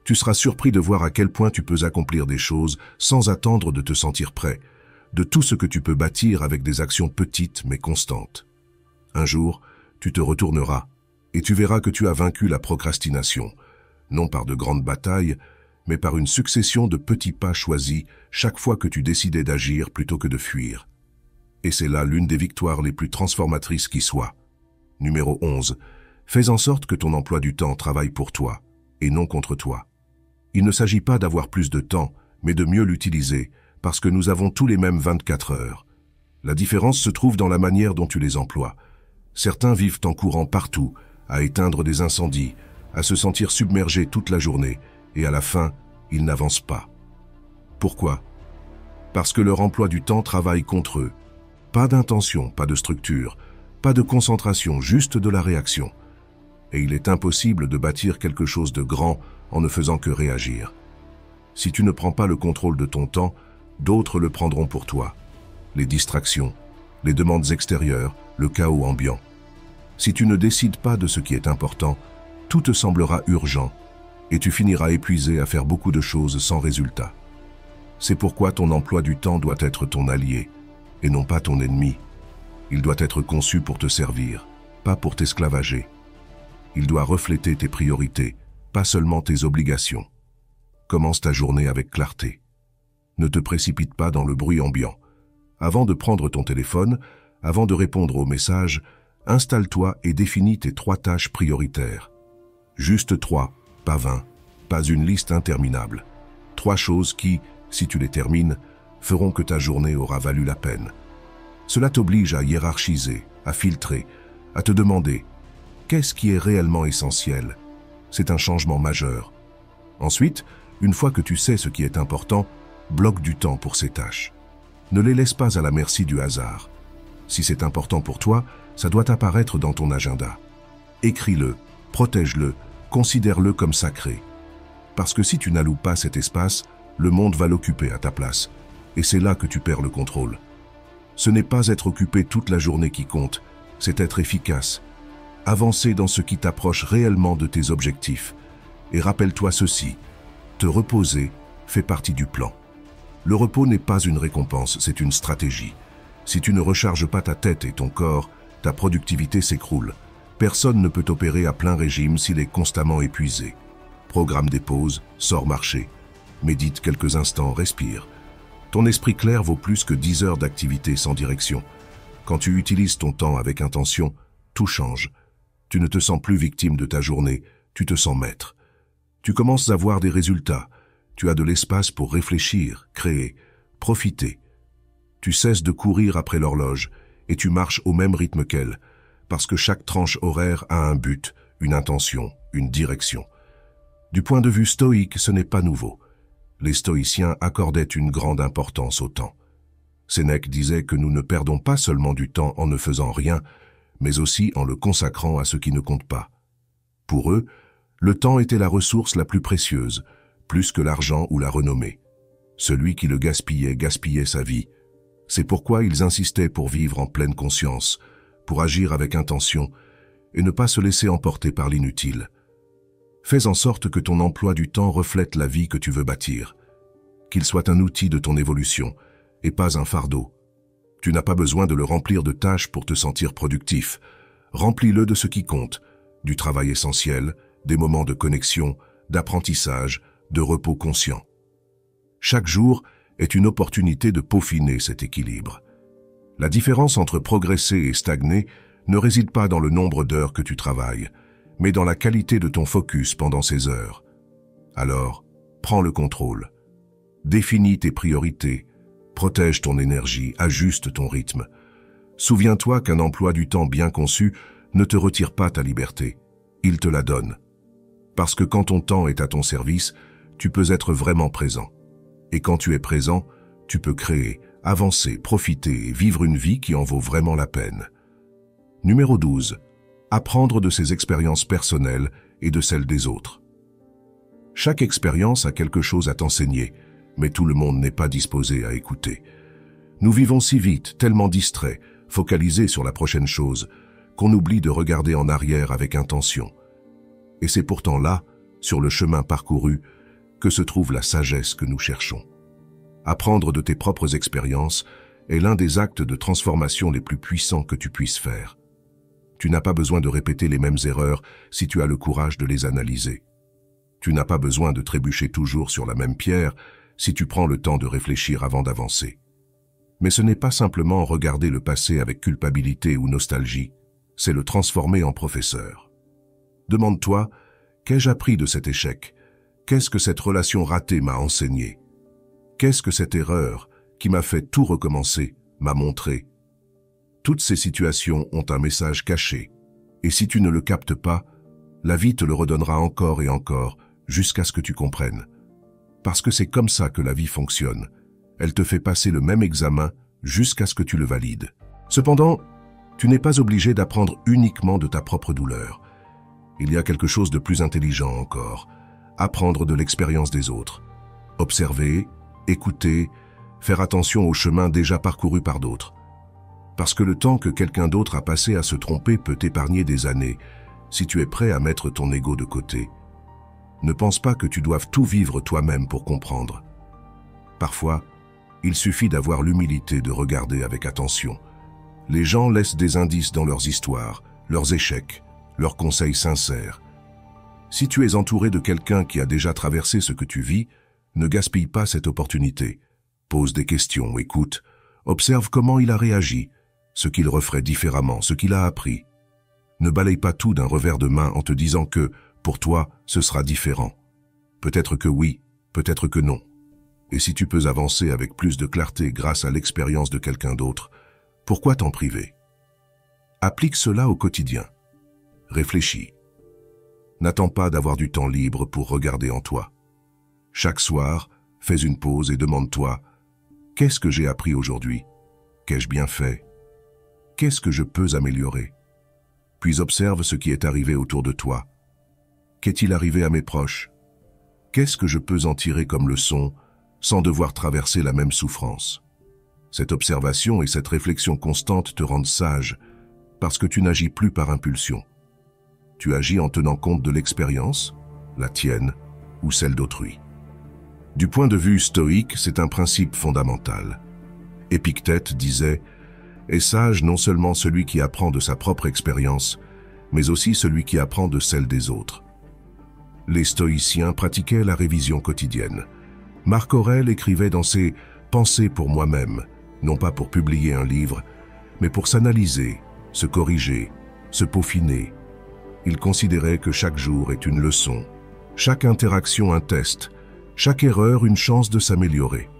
tu seras surpris de voir à quel point tu peux accomplir des choses sans attendre de te sentir prêt, de tout ce que tu peux bâtir avec des actions petites mais constantes. Un jour, tu te retourneras et tu verras que tu as vaincu la procrastination, non par de grandes batailles, mais par une succession de petits pas choisis chaque fois que tu décidais d'agir plutôt que de fuir. Et c'est là l'une des victoires les plus transformatrices qui soit. Numéro 11. Fais en sorte que ton emploi du temps travaille pour toi, et non contre toi. Il ne s'agit pas d'avoir plus de temps, mais de mieux l'utiliser, parce que nous avons tous les mêmes 24 heures. La différence se trouve dans la manière dont tu les emploies. Certains vivent en courant partout, à éteindre des incendies, à se sentir submergés toute la journée, et à la fin, ils n'avancent pas. Pourquoi? Parce que leur emploi du temps travaille contre eux. Pas d'intention, pas de structure, pas de concentration, juste de la réaction. Et il est impossible de bâtir quelque chose de grand en ne faisant que réagir. Si tu ne prends pas le contrôle de ton temps, d'autres le prendront pour toi. Les distractions, les demandes extérieures, le chaos ambiant. Si tu ne décides pas de ce qui est important, tout te semblera urgent et tu finiras épuisé à faire beaucoup de choses sans résultat. C'est pourquoi ton emploi du temps doit être ton allié et non pas ton ennemi. Il doit être conçu pour te servir, pas pour t'esclavager. Il doit refléter tes priorités, pas seulement tes obligations. Commence ta journée avec clarté. Ne te précipite pas dans le bruit ambiant. Avant de prendre ton téléphone, avant de répondre aux messages, Installe-toi et définis tes 3 tâches prioritaires. Juste 3, pas 20, pas une liste interminable. 3 choses qui, si tu les termines, feront que ta journée aura valu la peine. Cela t'oblige à hiérarchiser, à filtrer, à te demander « Qu'est-ce qui est réellement essentiel ?» C'est un changement majeur. Ensuite, une fois que tu sais ce qui est important, bloque du temps pour ces tâches. Ne les laisse pas à la merci du hasard. Si c'est important pour toi, ça doit apparaître dans ton agenda. Écris-le, protège-le, considère-le comme sacré. Parce que si tu n'alloues pas cet espace, le monde va l'occuper à ta place. Et c'est là que tu perds le contrôle. Ce n'est pas être occupé toute la journée qui compte, c'est être efficace. Avancer dans ce qui t'approche réellement de tes objectifs. Et rappelle-toi ceci, te reposer fait partie du plan. Le repos n'est pas une récompense, c'est une stratégie. Si tu ne recharges pas ta tête et ton corps, ta productivité s'écroule. Personne ne peut opérer à plein régime s'il est constamment épuisé. Programme des pauses, sors marcher. Médite quelques instants, respire. Ton esprit clair vaut plus que 10 heures d'activité sans direction. Quand tu utilises ton temps avec intention, tout change. Tu ne te sens plus victime de ta journée, tu te sens maître. Tu commences à voir des résultats. Tu as de l'espace pour réfléchir, créer, profiter. Tu cesses de courir après l'horloge et tu marches au même rythme qu'elle, parce que chaque tranche horaire a un but, une intention, une direction. Du point de vue stoïque, ce n'est pas nouveau. Les stoïciens accordaient une grande importance au temps. Sénèque disait que nous ne perdons pas seulement du temps en ne faisant rien, mais aussi en le consacrant à ce qui ne compte pas. Pour eux, le temps était la ressource la plus précieuse, plus que l'argent ou la renommée. Celui qui le gaspillait, gaspillait sa vie. C'est pourquoi ils insistaient pour vivre en pleine conscience, pour agir avec intention et ne pas se laisser emporter par l'inutile. Fais en sorte que ton emploi du temps reflète la vie que tu veux bâtir, qu'il soit un outil de ton évolution et pas un fardeau. Tu n'as pas besoin de le remplir de tâches pour te sentir productif. Remplis-le de ce qui compte, du travail essentiel, des moments de connexion, d'apprentissage, de repos conscient. Chaque jour est une opportunité de peaufiner cet équilibre. La différence entre progresser et stagner ne réside pas dans le nombre d'heures que tu travailles, mais dans la qualité de ton focus pendant ces heures. Alors, prends le contrôle. Définis tes priorités, protège ton énergie, ajuste ton rythme. Souviens-toi qu'un emploi du temps bien conçu ne te retire pas ta liberté, il te la donne. Parce que quand ton temps est à ton service, tu peux être vraiment présent. Et quand tu es présent, tu peux créer, avancer, profiter et vivre une vie qui en vaut vraiment la peine. Numéro 12. Apprendre de ses expériences personnelles et de celles des autres. Chaque expérience a quelque chose à t'enseigner, mais tout le monde n'est pas disposé à écouter. Nous vivons si vite, tellement distraits, focalisés sur la prochaine chose, qu'on oublie de regarder en arrière avec intention. Et c'est pourtant là, sur le chemin parcouru, que se trouve la sagesse que nous cherchons. Apprendre de tes propres expériences est l'un des actes de transformation les plus puissants que tu puisses faire. Tu n'as pas besoin de répéter les mêmes erreurs si tu as le courage de les analyser. Tu n'as pas besoin de trébucher toujours sur la même pierre si tu prends le temps de réfléchir avant d'avancer. Mais ce n'est pas simplement regarder le passé avec culpabilité ou nostalgie, c'est le transformer en professeur. Demande-toi, qu'ai-je appris de cet échec? Qu'est-ce que cette relation ratée m'a enseigné? Qu'est-ce que cette erreur, qui m'a fait tout recommencer, m'a montré? Toutes ces situations ont un message caché, et si tu ne le captes pas, la vie te le redonnera encore et encore, jusqu'à ce que tu comprennes. Parce que c'est comme ça que la vie fonctionne. Elle te fait passer le même examen jusqu'à ce que tu le valides. Cependant, tu n'es pas obligé d'apprendre uniquement de ta propre douleur. Il y a quelque chose de plus intelligent encore. Apprendre de l'expérience des autres. Observer, écouter, faire attention au chemin déjà parcouru par d'autres. Parce que le temps que quelqu'un d'autre a passé à se tromper peut t'épargner des années, si tu es prêt à mettre ton ego de côté. Ne pense pas que tu doives tout vivre toi-même pour comprendre. Parfois, il suffit d'avoir l'humilité de regarder avec attention. Les gens laissent des indices dans leurs histoires, leurs échecs, leurs conseils sincères. Si tu es entouré de quelqu'un qui a déjà traversé ce que tu vis, ne gaspille pas cette opportunité. Pose des questions, écoute, observe comment il a réagi, ce qu'il referait différemment, ce qu'il a appris. Ne balaye pas tout d'un revers de main en te disant que, pour toi, ce sera différent. Peut-être que oui, peut-être que non. Et si tu peux avancer avec plus de clarté grâce à l'expérience de quelqu'un d'autre, pourquoi t'en priver? Applique cela au quotidien. Réfléchis. N'attends pas d'avoir du temps libre pour regarder en toi. Chaque soir, fais une pause et demande-toi « Qu'est-ce que j'ai appris aujourd'hui? Qu'ai-je bien fait? Qu'est-ce que je peux améliorer ?» Puis observe ce qui est arrivé autour de toi. Qu'est-il arrivé à mes proches? Qu'est-ce que je peux en tirer comme leçon sans devoir traverser la même souffrance? Cette observation et cette réflexion constante te rendent sage parce que tu n'agis plus par impulsion. Tu agis en tenant compte de l'expérience, la tienne ou celle d'autrui. Du point de vue stoïque, c'est un principe fondamental. Épictète disait « Est sage non seulement celui qui apprend de sa propre expérience, mais aussi celui qui apprend de celle des autres. » Les stoïciens pratiquaient la révision quotidienne. Marc Aurèle écrivait dans ses « Pensées pour moi-même », non pas pour publier un livre, mais pour s'analyser, se corriger, se peaufiner. Il considérait que chaque jour est une leçon, chaque interaction un test, chaque erreur une chance de s'améliorer.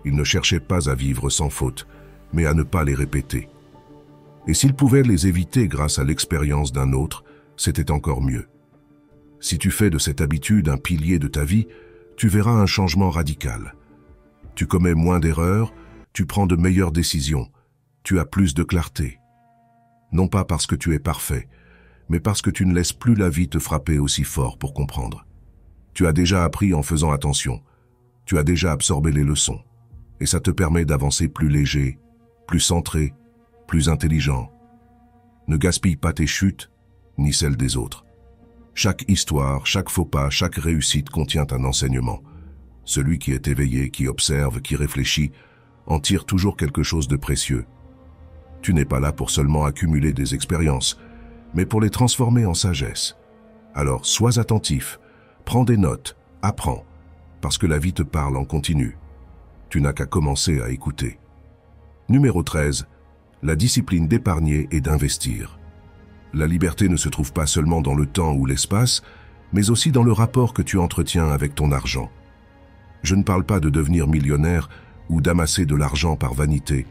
Il ne cherchait pas à vivre sans faute, mais à ne pas les répéter. Et s'il pouvait les éviter grâce à l'expérience d'un autre, c'était encore mieux. Si tu fais de cette habitude un pilier de ta vie, tu verras un changement radical. Tu commets moins d'erreurs, tu prends de meilleures décisions, tu as plus de clarté. Non pas parce que tu es parfait, mais parce que tu ne laisses plus la vie te frapper aussi fort pour comprendre. Tu as déjà appris en faisant attention, tu as déjà absorbé les leçons, et ça te permet d'avancer plus léger, plus centré, plus intelligent. Ne gaspille pas tes chutes, ni celles des autres. Chaque histoire, chaque faux pas, chaque réussite contient un enseignement. Celui qui est éveillé, qui observe, qui réfléchit, en tire toujours quelque chose de précieux. Tu n'es pas là pour seulement accumuler des expériences, mais pour les transformer en sagesse. Alors sois attentif, prends des notes, apprends, parce que la vie te parle en continu. Tu n'as qu'à commencer à écouter. Numéro 13. La discipline d'épargner et d'investir. La liberté ne se trouve pas seulement dans le temps ou l'espace, mais aussi dans le rapport que tu entretiens avec ton argent. Je ne parle pas de devenir millionnaire ou d'amasser de l'argent par vanité,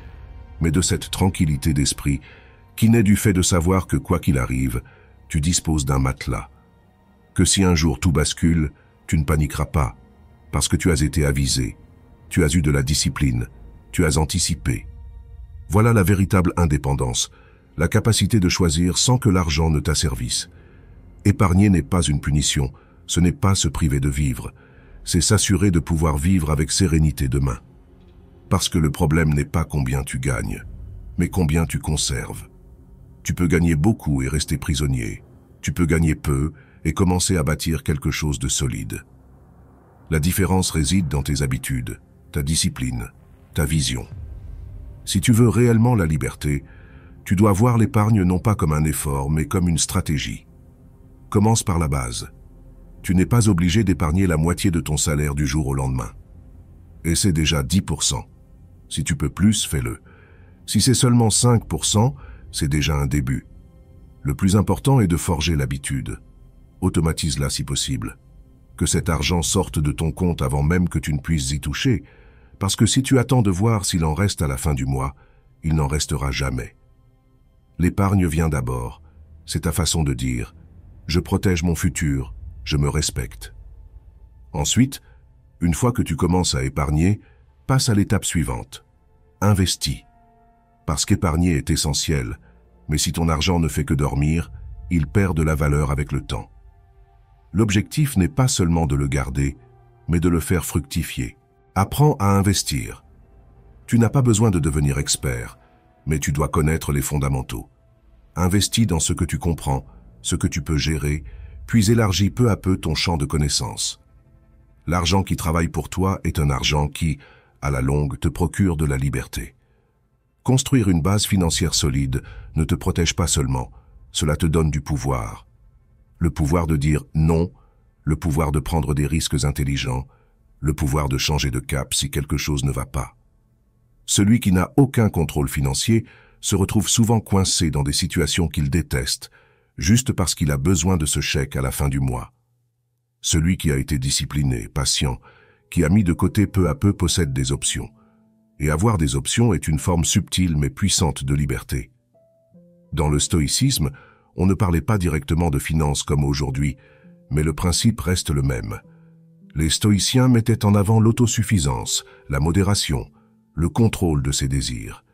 mais de cette tranquillité d'esprit qui naît du fait de savoir que quoi qu'il arrive, tu disposes d'un matelas. Que si un jour tout bascule, tu ne paniqueras pas, parce que tu as été avisé, tu as eu de la discipline, tu as anticipé. Voilà la véritable indépendance, la capacité de choisir sans que l'argent ne t'asservisse. Épargner n'est pas une punition, ce n'est pas se priver de vivre, c'est s'assurer de pouvoir vivre avec sérénité demain. Parce que le problème n'est pas combien tu gagnes, mais combien tu conserves. Tu peux gagner beaucoup et rester prisonnier. Tu peux gagner peu et commencer à bâtir quelque chose de solide. La différence réside dans tes habitudes, ta discipline, ta vision. Si tu veux réellement la liberté, tu dois voir l'épargne non pas comme un effort, mais comme une stratégie. Commence par la base. Tu n'es pas obligé d'épargner la moitié de ton salaire du jour au lendemain. Et c'est déjà 10%. Si tu peux plus, fais-le. Si c'est seulement 5%, c'est déjà un début. Le plus important est de forger l'habitude. Automatise-la si possible. Que cet argent sorte de ton compte avant même que tu ne puisses y toucher, parce que si tu attends de voir s'il en reste à la fin du mois, il n'en restera jamais. L'épargne vient d'abord. C'est ta façon de dire « Je protège mon futur, je me respecte ». Ensuite, une fois que tu commences à épargner, passe à l'étape suivante. Investis. Parce qu'épargner est essentiel, mais si ton argent ne fait que dormir, il perd de la valeur avec le temps. L'objectif n'est pas seulement de le garder, mais de le faire fructifier. Apprends à investir. Tu n'as pas besoin de devenir expert, mais tu dois connaître les fondamentaux. Investis dans ce que tu comprends, ce que tu peux gérer, puis élargis peu à peu ton champ de connaissances. L'argent qui travaille pour toi est un argent qui, à la longue, te procure de la liberté. Construire une base financière solide ne te protège pas seulement, cela te donne du pouvoir. Le pouvoir de dire non, le pouvoir de prendre des risques intelligents, le pouvoir de changer de cap si quelque chose ne va pas. Celui qui n'a aucun contrôle financier se retrouve souvent coincé dans des situations qu'il déteste, juste parce qu'il a besoin de ce chèque à la fin du mois. Celui qui a été discipliné, patient, qui a mis de côté peu à peu possède des options. Et avoir des options est une forme subtile mais puissante de liberté. Dans le stoïcisme, on ne parlait pas directement de finances comme aujourd'hui, mais le principe reste le même. Les stoïciens mettaient en avant l'autosuffisance, la modération, le contrôle de ses désirs.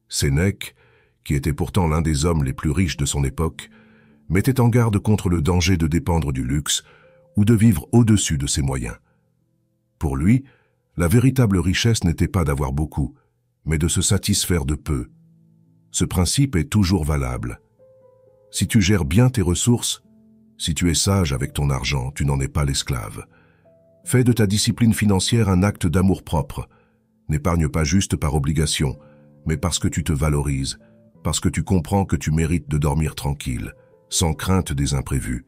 Sénèque, qui était pourtant l'un des hommes les plus riches de son époque, mettait en garde contre le danger de dépendre du luxe ou de vivre au-dessus de ses moyens. Pour lui, la véritable richesse n'était pas d'avoir beaucoup, mais de se satisfaire de peu. Ce principe est toujours valable. Si tu gères bien tes ressources, si tu es sage avec ton argent, tu n'en es pas l'esclave. Fais de ta discipline financière un acte d'amour-propre. N'épargne pas juste par obligation, mais parce que tu te valorises, parce que tu comprends que tu mérites de dormir tranquille, sans crainte des imprévus,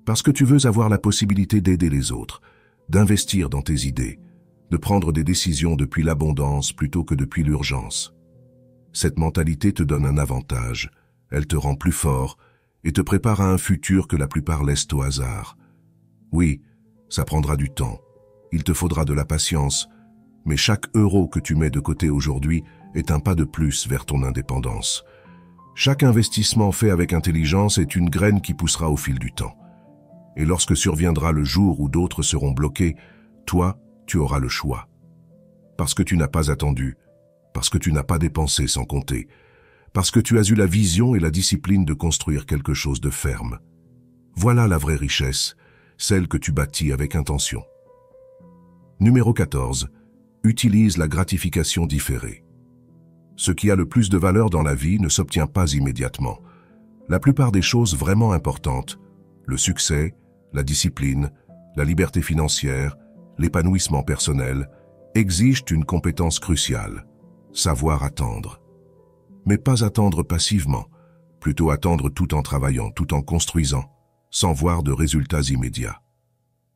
parce que tu veux avoir la possibilité d'aider les autres, d'investir dans tes idées, de prendre des décisions depuis l'abondance plutôt que depuis l'urgence. Cette mentalité te donne un avantage, elle te rend plus fort et te prépare à un futur que la plupart laissent au hasard. Oui, ça prendra du temps, il te faudra de la patience, mais chaque euro que tu mets de côté aujourd'hui est un pas de plus vers ton indépendance. Chaque investissement fait avec intelligence est une graine qui poussera au fil du temps. Et lorsque surviendra le jour où d'autres seront bloqués, toi, tu auras le choix. Parce que tu n'as pas attendu, parce que tu n'as pas dépensé sans compter, parce que tu as eu la vision et la discipline de construire quelque chose de ferme. Voilà la vraie richesse, celle que tu bâtis avec intention. Numéro 14. Utilise la gratification différée. Ce qui a le plus de valeur dans la vie ne s'obtient pas immédiatement. La plupart des choses vraiment importantes, le succès, la discipline, la liberté financière, l'épanouissement personnel, exigent une compétence cruciale, savoir attendre. Mais pas attendre passivement, plutôt attendre tout en travaillant, tout en construisant, sans voir de résultats immédiats.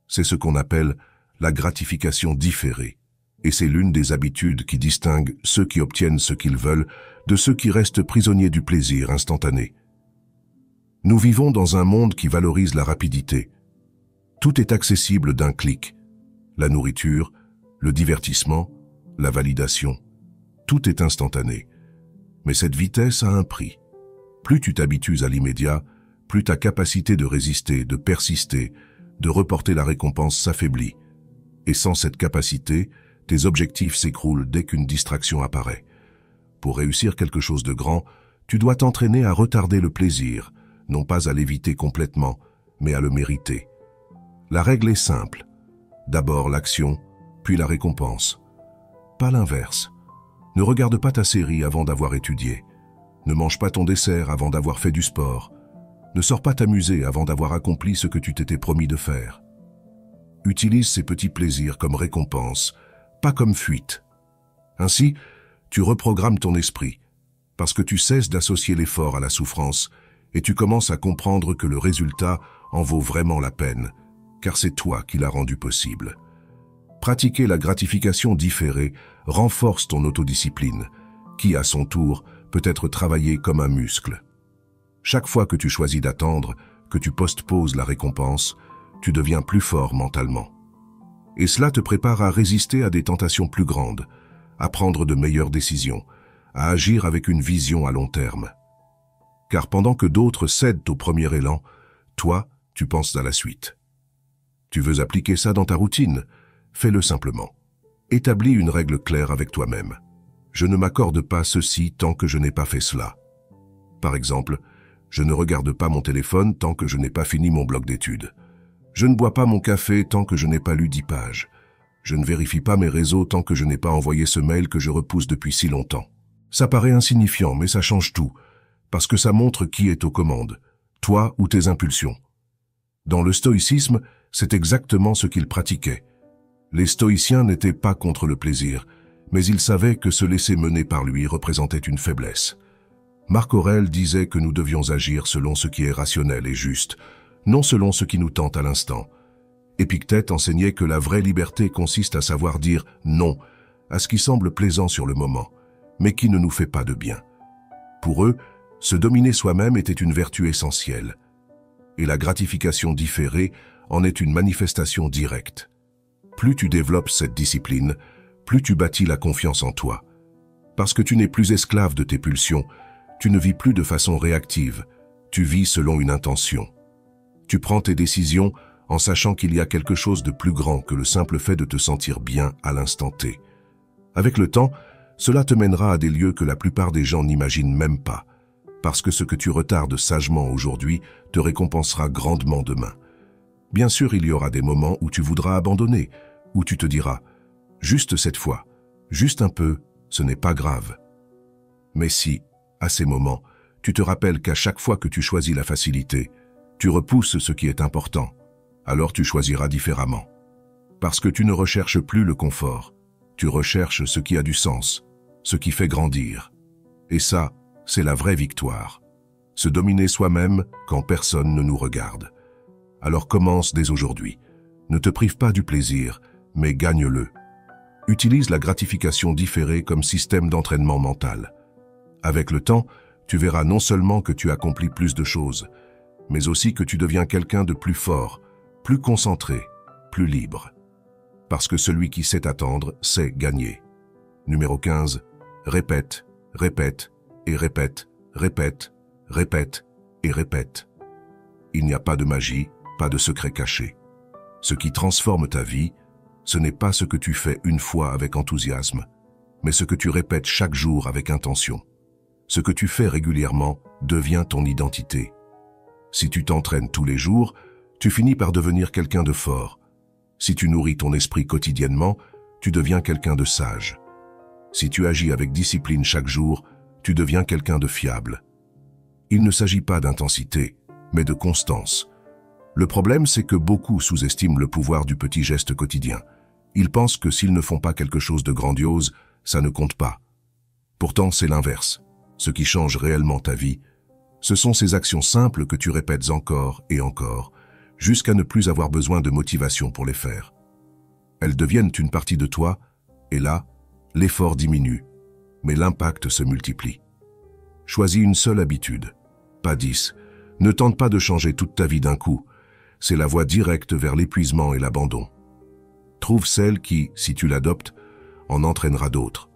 C'est ce qu'on appelle la gratification différée, et c'est l'une des habitudes qui distingue ceux qui obtiennent ce qu'ils veulent de ceux qui restent prisonniers du plaisir instantané. Nous vivons dans un monde qui valorise la rapidité. Tout est accessible d'un clic. La nourriture, le divertissement, la validation, tout est instantané. Mais cette vitesse a un prix. Plus tu t'habitues à l'immédiat, plus ta capacité de résister, de persister, de reporter la récompense s'affaiblit. Et sans cette capacité, tes objectifs s'écroulent dès qu'une distraction apparaît. Pour réussir quelque chose de grand, tu dois t'entraîner à retarder le plaisir, non pas à l'éviter complètement, mais à le mériter. La règle est simple. D'abord l'action, puis la récompense. Pas l'inverse. Ne regarde pas ta série avant d'avoir étudié. Ne mange pas ton dessert avant d'avoir fait du sport. Ne sors pas t'amuser avant d'avoir accompli ce que tu t'étais promis de faire. Utilise ces petits plaisirs comme récompense, pas comme fuite. Ainsi, tu reprogrammes ton esprit, parce que tu cesses d'associer l'effort à la souffrance et tu commences à comprendre que le résultat en vaut vraiment la peine, car c'est toi qui l'as rendu possible. Pratiquer la gratification différée renforce ton autodiscipline, qui, à son tour, peut être travaillée comme un muscle. Chaque fois que tu choisis d'attendre, que tu postposes la récompense, tu deviens plus fort mentalement. Et cela te prépare à résister à des tentations plus grandes, à prendre de meilleures décisions, à agir avec une vision à long terme. Car pendant que d'autres cèdent au premier élan, toi, tu penses à la suite. Tu veux appliquer ça dans ta routine? Fais-le simplement. Établis une règle claire avec toi-même. Je ne m'accorde pas ceci tant que je n'ai pas fait cela. Par exemple, je ne regarde pas mon téléphone tant que je n'ai pas fini mon bloc d'études. Je ne bois pas mon café tant que je n'ai pas lu 10 pages. Je ne vérifie pas mes réseaux tant que je n'ai pas envoyé ce mail que je repousse depuis si longtemps. Ça paraît insignifiant, mais ça change tout, parce que ça montre qui est aux commandes, toi ou tes impulsions. Dans le stoïcisme, c'est exactement ce qu'ils pratiquaient. Les stoïciens n'étaient pas contre le plaisir, mais ils savaient que se laisser mener par lui représentait une faiblesse. Marc Aurèle disait que nous devions agir selon ce qui est rationnel et juste, non selon ce qui nous tente à l'instant. Épictète enseignait que la vraie liberté consiste à savoir dire non à ce qui semble plaisant sur le moment, mais qui ne nous fait pas de bien. Pour eux, Se dominer soi-même était une vertu essentielle. Et la gratification différée en est une manifestation directe. Plus tu développes cette discipline, plus tu bâtis la confiance en toi. Parce que tu n'es plus esclave de tes pulsions, tu ne vis plus de façon réactive, tu vis selon une intention. Tu prends tes décisions en sachant qu'il y a quelque chose de plus grand que le simple fait de te sentir bien à l'instant T. Avec le temps, cela te mènera à des lieux que la plupart des gens n'imaginent même pas, parce que ce que tu retardes sagement aujourd'hui te récompensera grandement demain. Bien sûr, il y aura des moments où tu voudras abandonner, où tu te diras « juste cette fois, juste un peu, ce n'est pas grave ». Mais si, à ces moments, tu te rappelles qu'à chaque fois que tu choisis la facilité, tu repousses ce qui est important, alors tu choisiras différemment. Parce que tu ne recherches plus le confort, tu recherches ce qui a du sens, ce qui fait grandir. Et ça, c'est la vraie victoire. Se dominer soi-même quand personne ne nous regarde. Alors commence dès aujourd'hui. Ne te prive pas du plaisir, mais gagne-le. Utilise la gratification différée comme système d'entraînement mental. Avec le temps, tu verras non seulement que tu accomplis plus de choses, mais aussi que tu deviens quelqu'un de plus fort, plus concentré, plus libre. Parce que celui qui sait attendre sait gagner. Numéro 15. Répète, répète et répète, répète, répète et répète. Il n'y a pas de magie, pas de secret caché. Ce qui transforme ta vie, ce n'est pas ce que tu fais une fois avec enthousiasme, mais ce que tu répètes chaque jour avec intention. Ce que tu fais régulièrement devient ton identité. Si tu t'entraînes tous les jours, tu finis par devenir quelqu'un de fort. Si tu nourris ton esprit quotidiennement, tu deviens quelqu'un de sage. Si tu agis avec discipline chaque jour, tu deviens quelqu'un de fiable. Il ne s'agit pas d'intensité, mais de constance. Le problème, c'est que beaucoup sous-estiment le pouvoir du petit geste quotidien. Ils pensent que s'ils ne font pas quelque chose de grandiose, ça ne compte pas. Pourtant, c'est l'inverse. Ce qui change réellement ta vie, ce sont ces actions simples que tu répètes encore et encore, jusqu'à ne plus avoir besoin de motivation pour les faire. Elles deviennent une partie de toi, et là, l'effort diminue, mais l'impact se multiplie. Choisis une seule habitude, pas 10. Ne tente pas de changer toute ta vie d'un coup. C'est la voie directe vers l'épuisement et l'abandon. Trouve celle qui, si tu l'adoptes, en entraînera d'autres.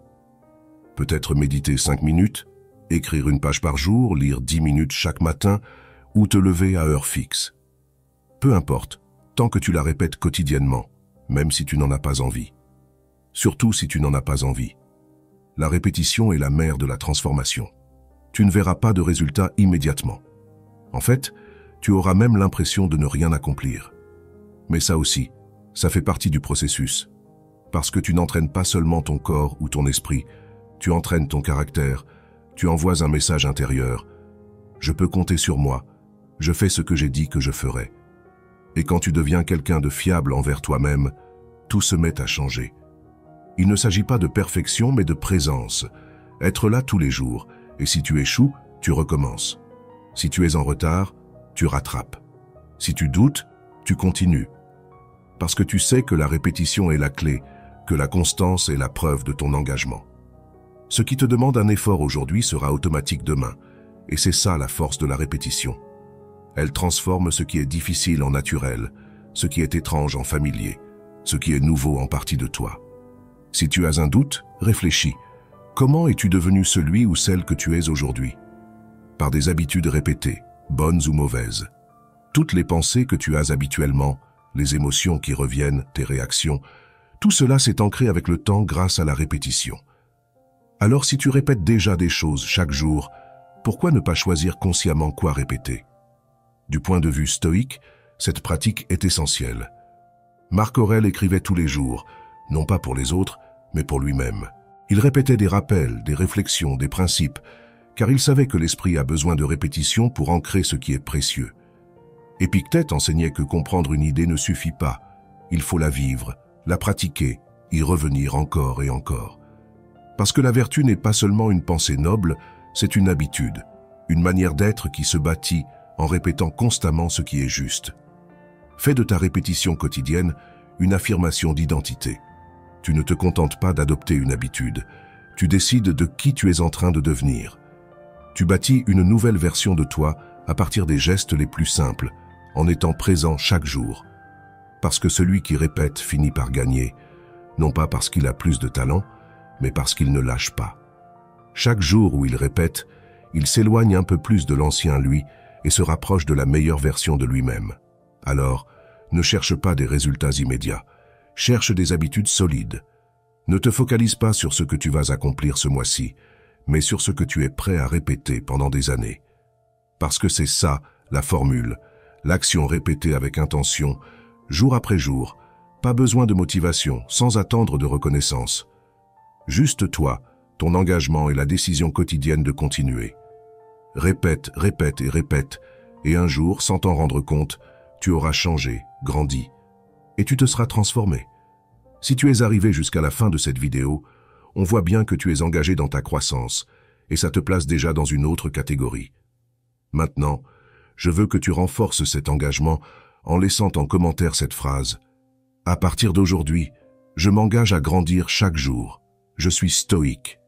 Peut-être méditer 5 minutes, écrire une page par jour, lire 10 minutes chaque matin ou te lever à heure fixe. Peu importe, tant que tu la répètes quotidiennement, même si tu n'en as pas envie. Surtout si tu n'en as pas envie. La répétition est la mère de la transformation. Tu ne verras pas de résultat immédiatement. En fait, tu auras même l'impression de ne rien accomplir. Mais ça aussi, ça fait partie du processus. Parce que tu n'entraînes pas seulement ton corps ou ton esprit, tu entraînes ton caractère, tu envoies un message intérieur. Je peux compter sur moi, je fais ce que j'ai dit que je ferais. Et quand tu deviens quelqu'un de fiable envers toi-même, tout se met à changer. Il ne s'agit pas de perfection, mais de présence. Être là tous les jours, et si tu échoues, tu recommences. Si tu es en retard, tu rattrapes. Si tu doutes, tu continues. Parce que tu sais que la répétition est la clé, que la constance est la preuve de ton engagement. Ce qui te demande un effort aujourd'hui sera automatique demain, et c'est ça la force de la répétition. Elle transforme ce qui est difficile en naturel, ce qui est étrange en familier, ce qui est nouveau en partie de toi. Si tu as un doute, réfléchis. Comment es-tu devenu celui ou celle que tu es aujourd'hui? Par des habitudes répétées, bonnes ou mauvaises. Toutes les pensées que tu as habituellement, les émotions qui reviennent, tes réactions, tout cela s'est ancré avec le temps grâce à la répétition. Alors si tu répètes déjà des choses chaque jour, pourquoi ne pas choisir consciemment quoi répéter? Du point de vue stoïque, cette pratique est essentielle. Marc Aurèle écrivait tous les jours, non pas pour les autres, mais pour lui-même. Il répétait des rappels, des réflexions, des principes, car il savait que l'esprit a besoin de répétition pour ancrer ce qui est précieux. Épictète enseignait que comprendre une idée ne suffit pas. Il faut la vivre, la pratiquer, y revenir encore et encore. Parce que la vertu n'est pas seulement une pensée noble, c'est une habitude, une manière d'être qui se bâtit en répétant constamment ce qui est juste. Fais de ta répétition quotidienne une affirmation d'identité. Tu ne te contentes pas d'adopter une habitude, tu décides de qui tu es en train de devenir. Tu bâtis une nouvelle version de toi à partir des gestes les plus simples, en étant présent chaque jour. Parce que celui qui répète finit par gagner, non pas parce qu'il a plus de talent, mais parce qu'il ne lâche pas. Chaque jour où il répète, il s'éloigne un peu plus de l'ancien lui et se rapproche de la meilleure version de lui-même. Alors, ne cherche pas des résultats immédiats, cherche des habitudes solides. Ne te focalise pas sur ce que tu vas accomplir ce mois-ci, mais sur ce que tu es prêt à répéter pendant des années. Parce que c'est ça, la formule, l'action répétée avec intention, jour après jour, pas besoin de motivation, sans attendre de reconnaissance. Juste toi, ton engagement et la décision quotidienne de continuer. Répète, répète et répète, et un jour, sans t'en rendre compte, tu auras changé, grandi, et tu te seras transformé. Si tu es arrivé jusqu'à la fin de cette vidéo, on voit bien que tu es engagé dans ta croissance, et ça te place déjà dans une autre catégorie. Maintenant, je veux que tu renforces cet engagement en laissant en commentaire cette phrase. À partir d'aujourd'hui, je m'engage à grandir chaque jour. Je suis stoïque.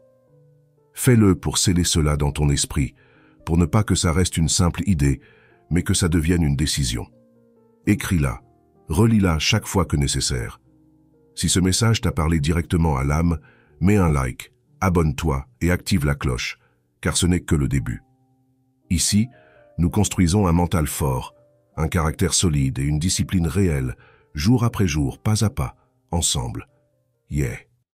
Fais-le pour sceller cela dans ton esprit, pour ne pas que ça reste une simple idée, mais que ça devienne une décision. Écris-la, relis-la chaque fois que nécessaire. Si ce message t'a parlé directement à l'âme, mets un like, abonne-toi et active la cloche, car ce n'est que le début. Ici, nous construisons un mental fort, un caractère solide et une discipline réelle, jour après jour, pas à pas, ensemble. Yeah!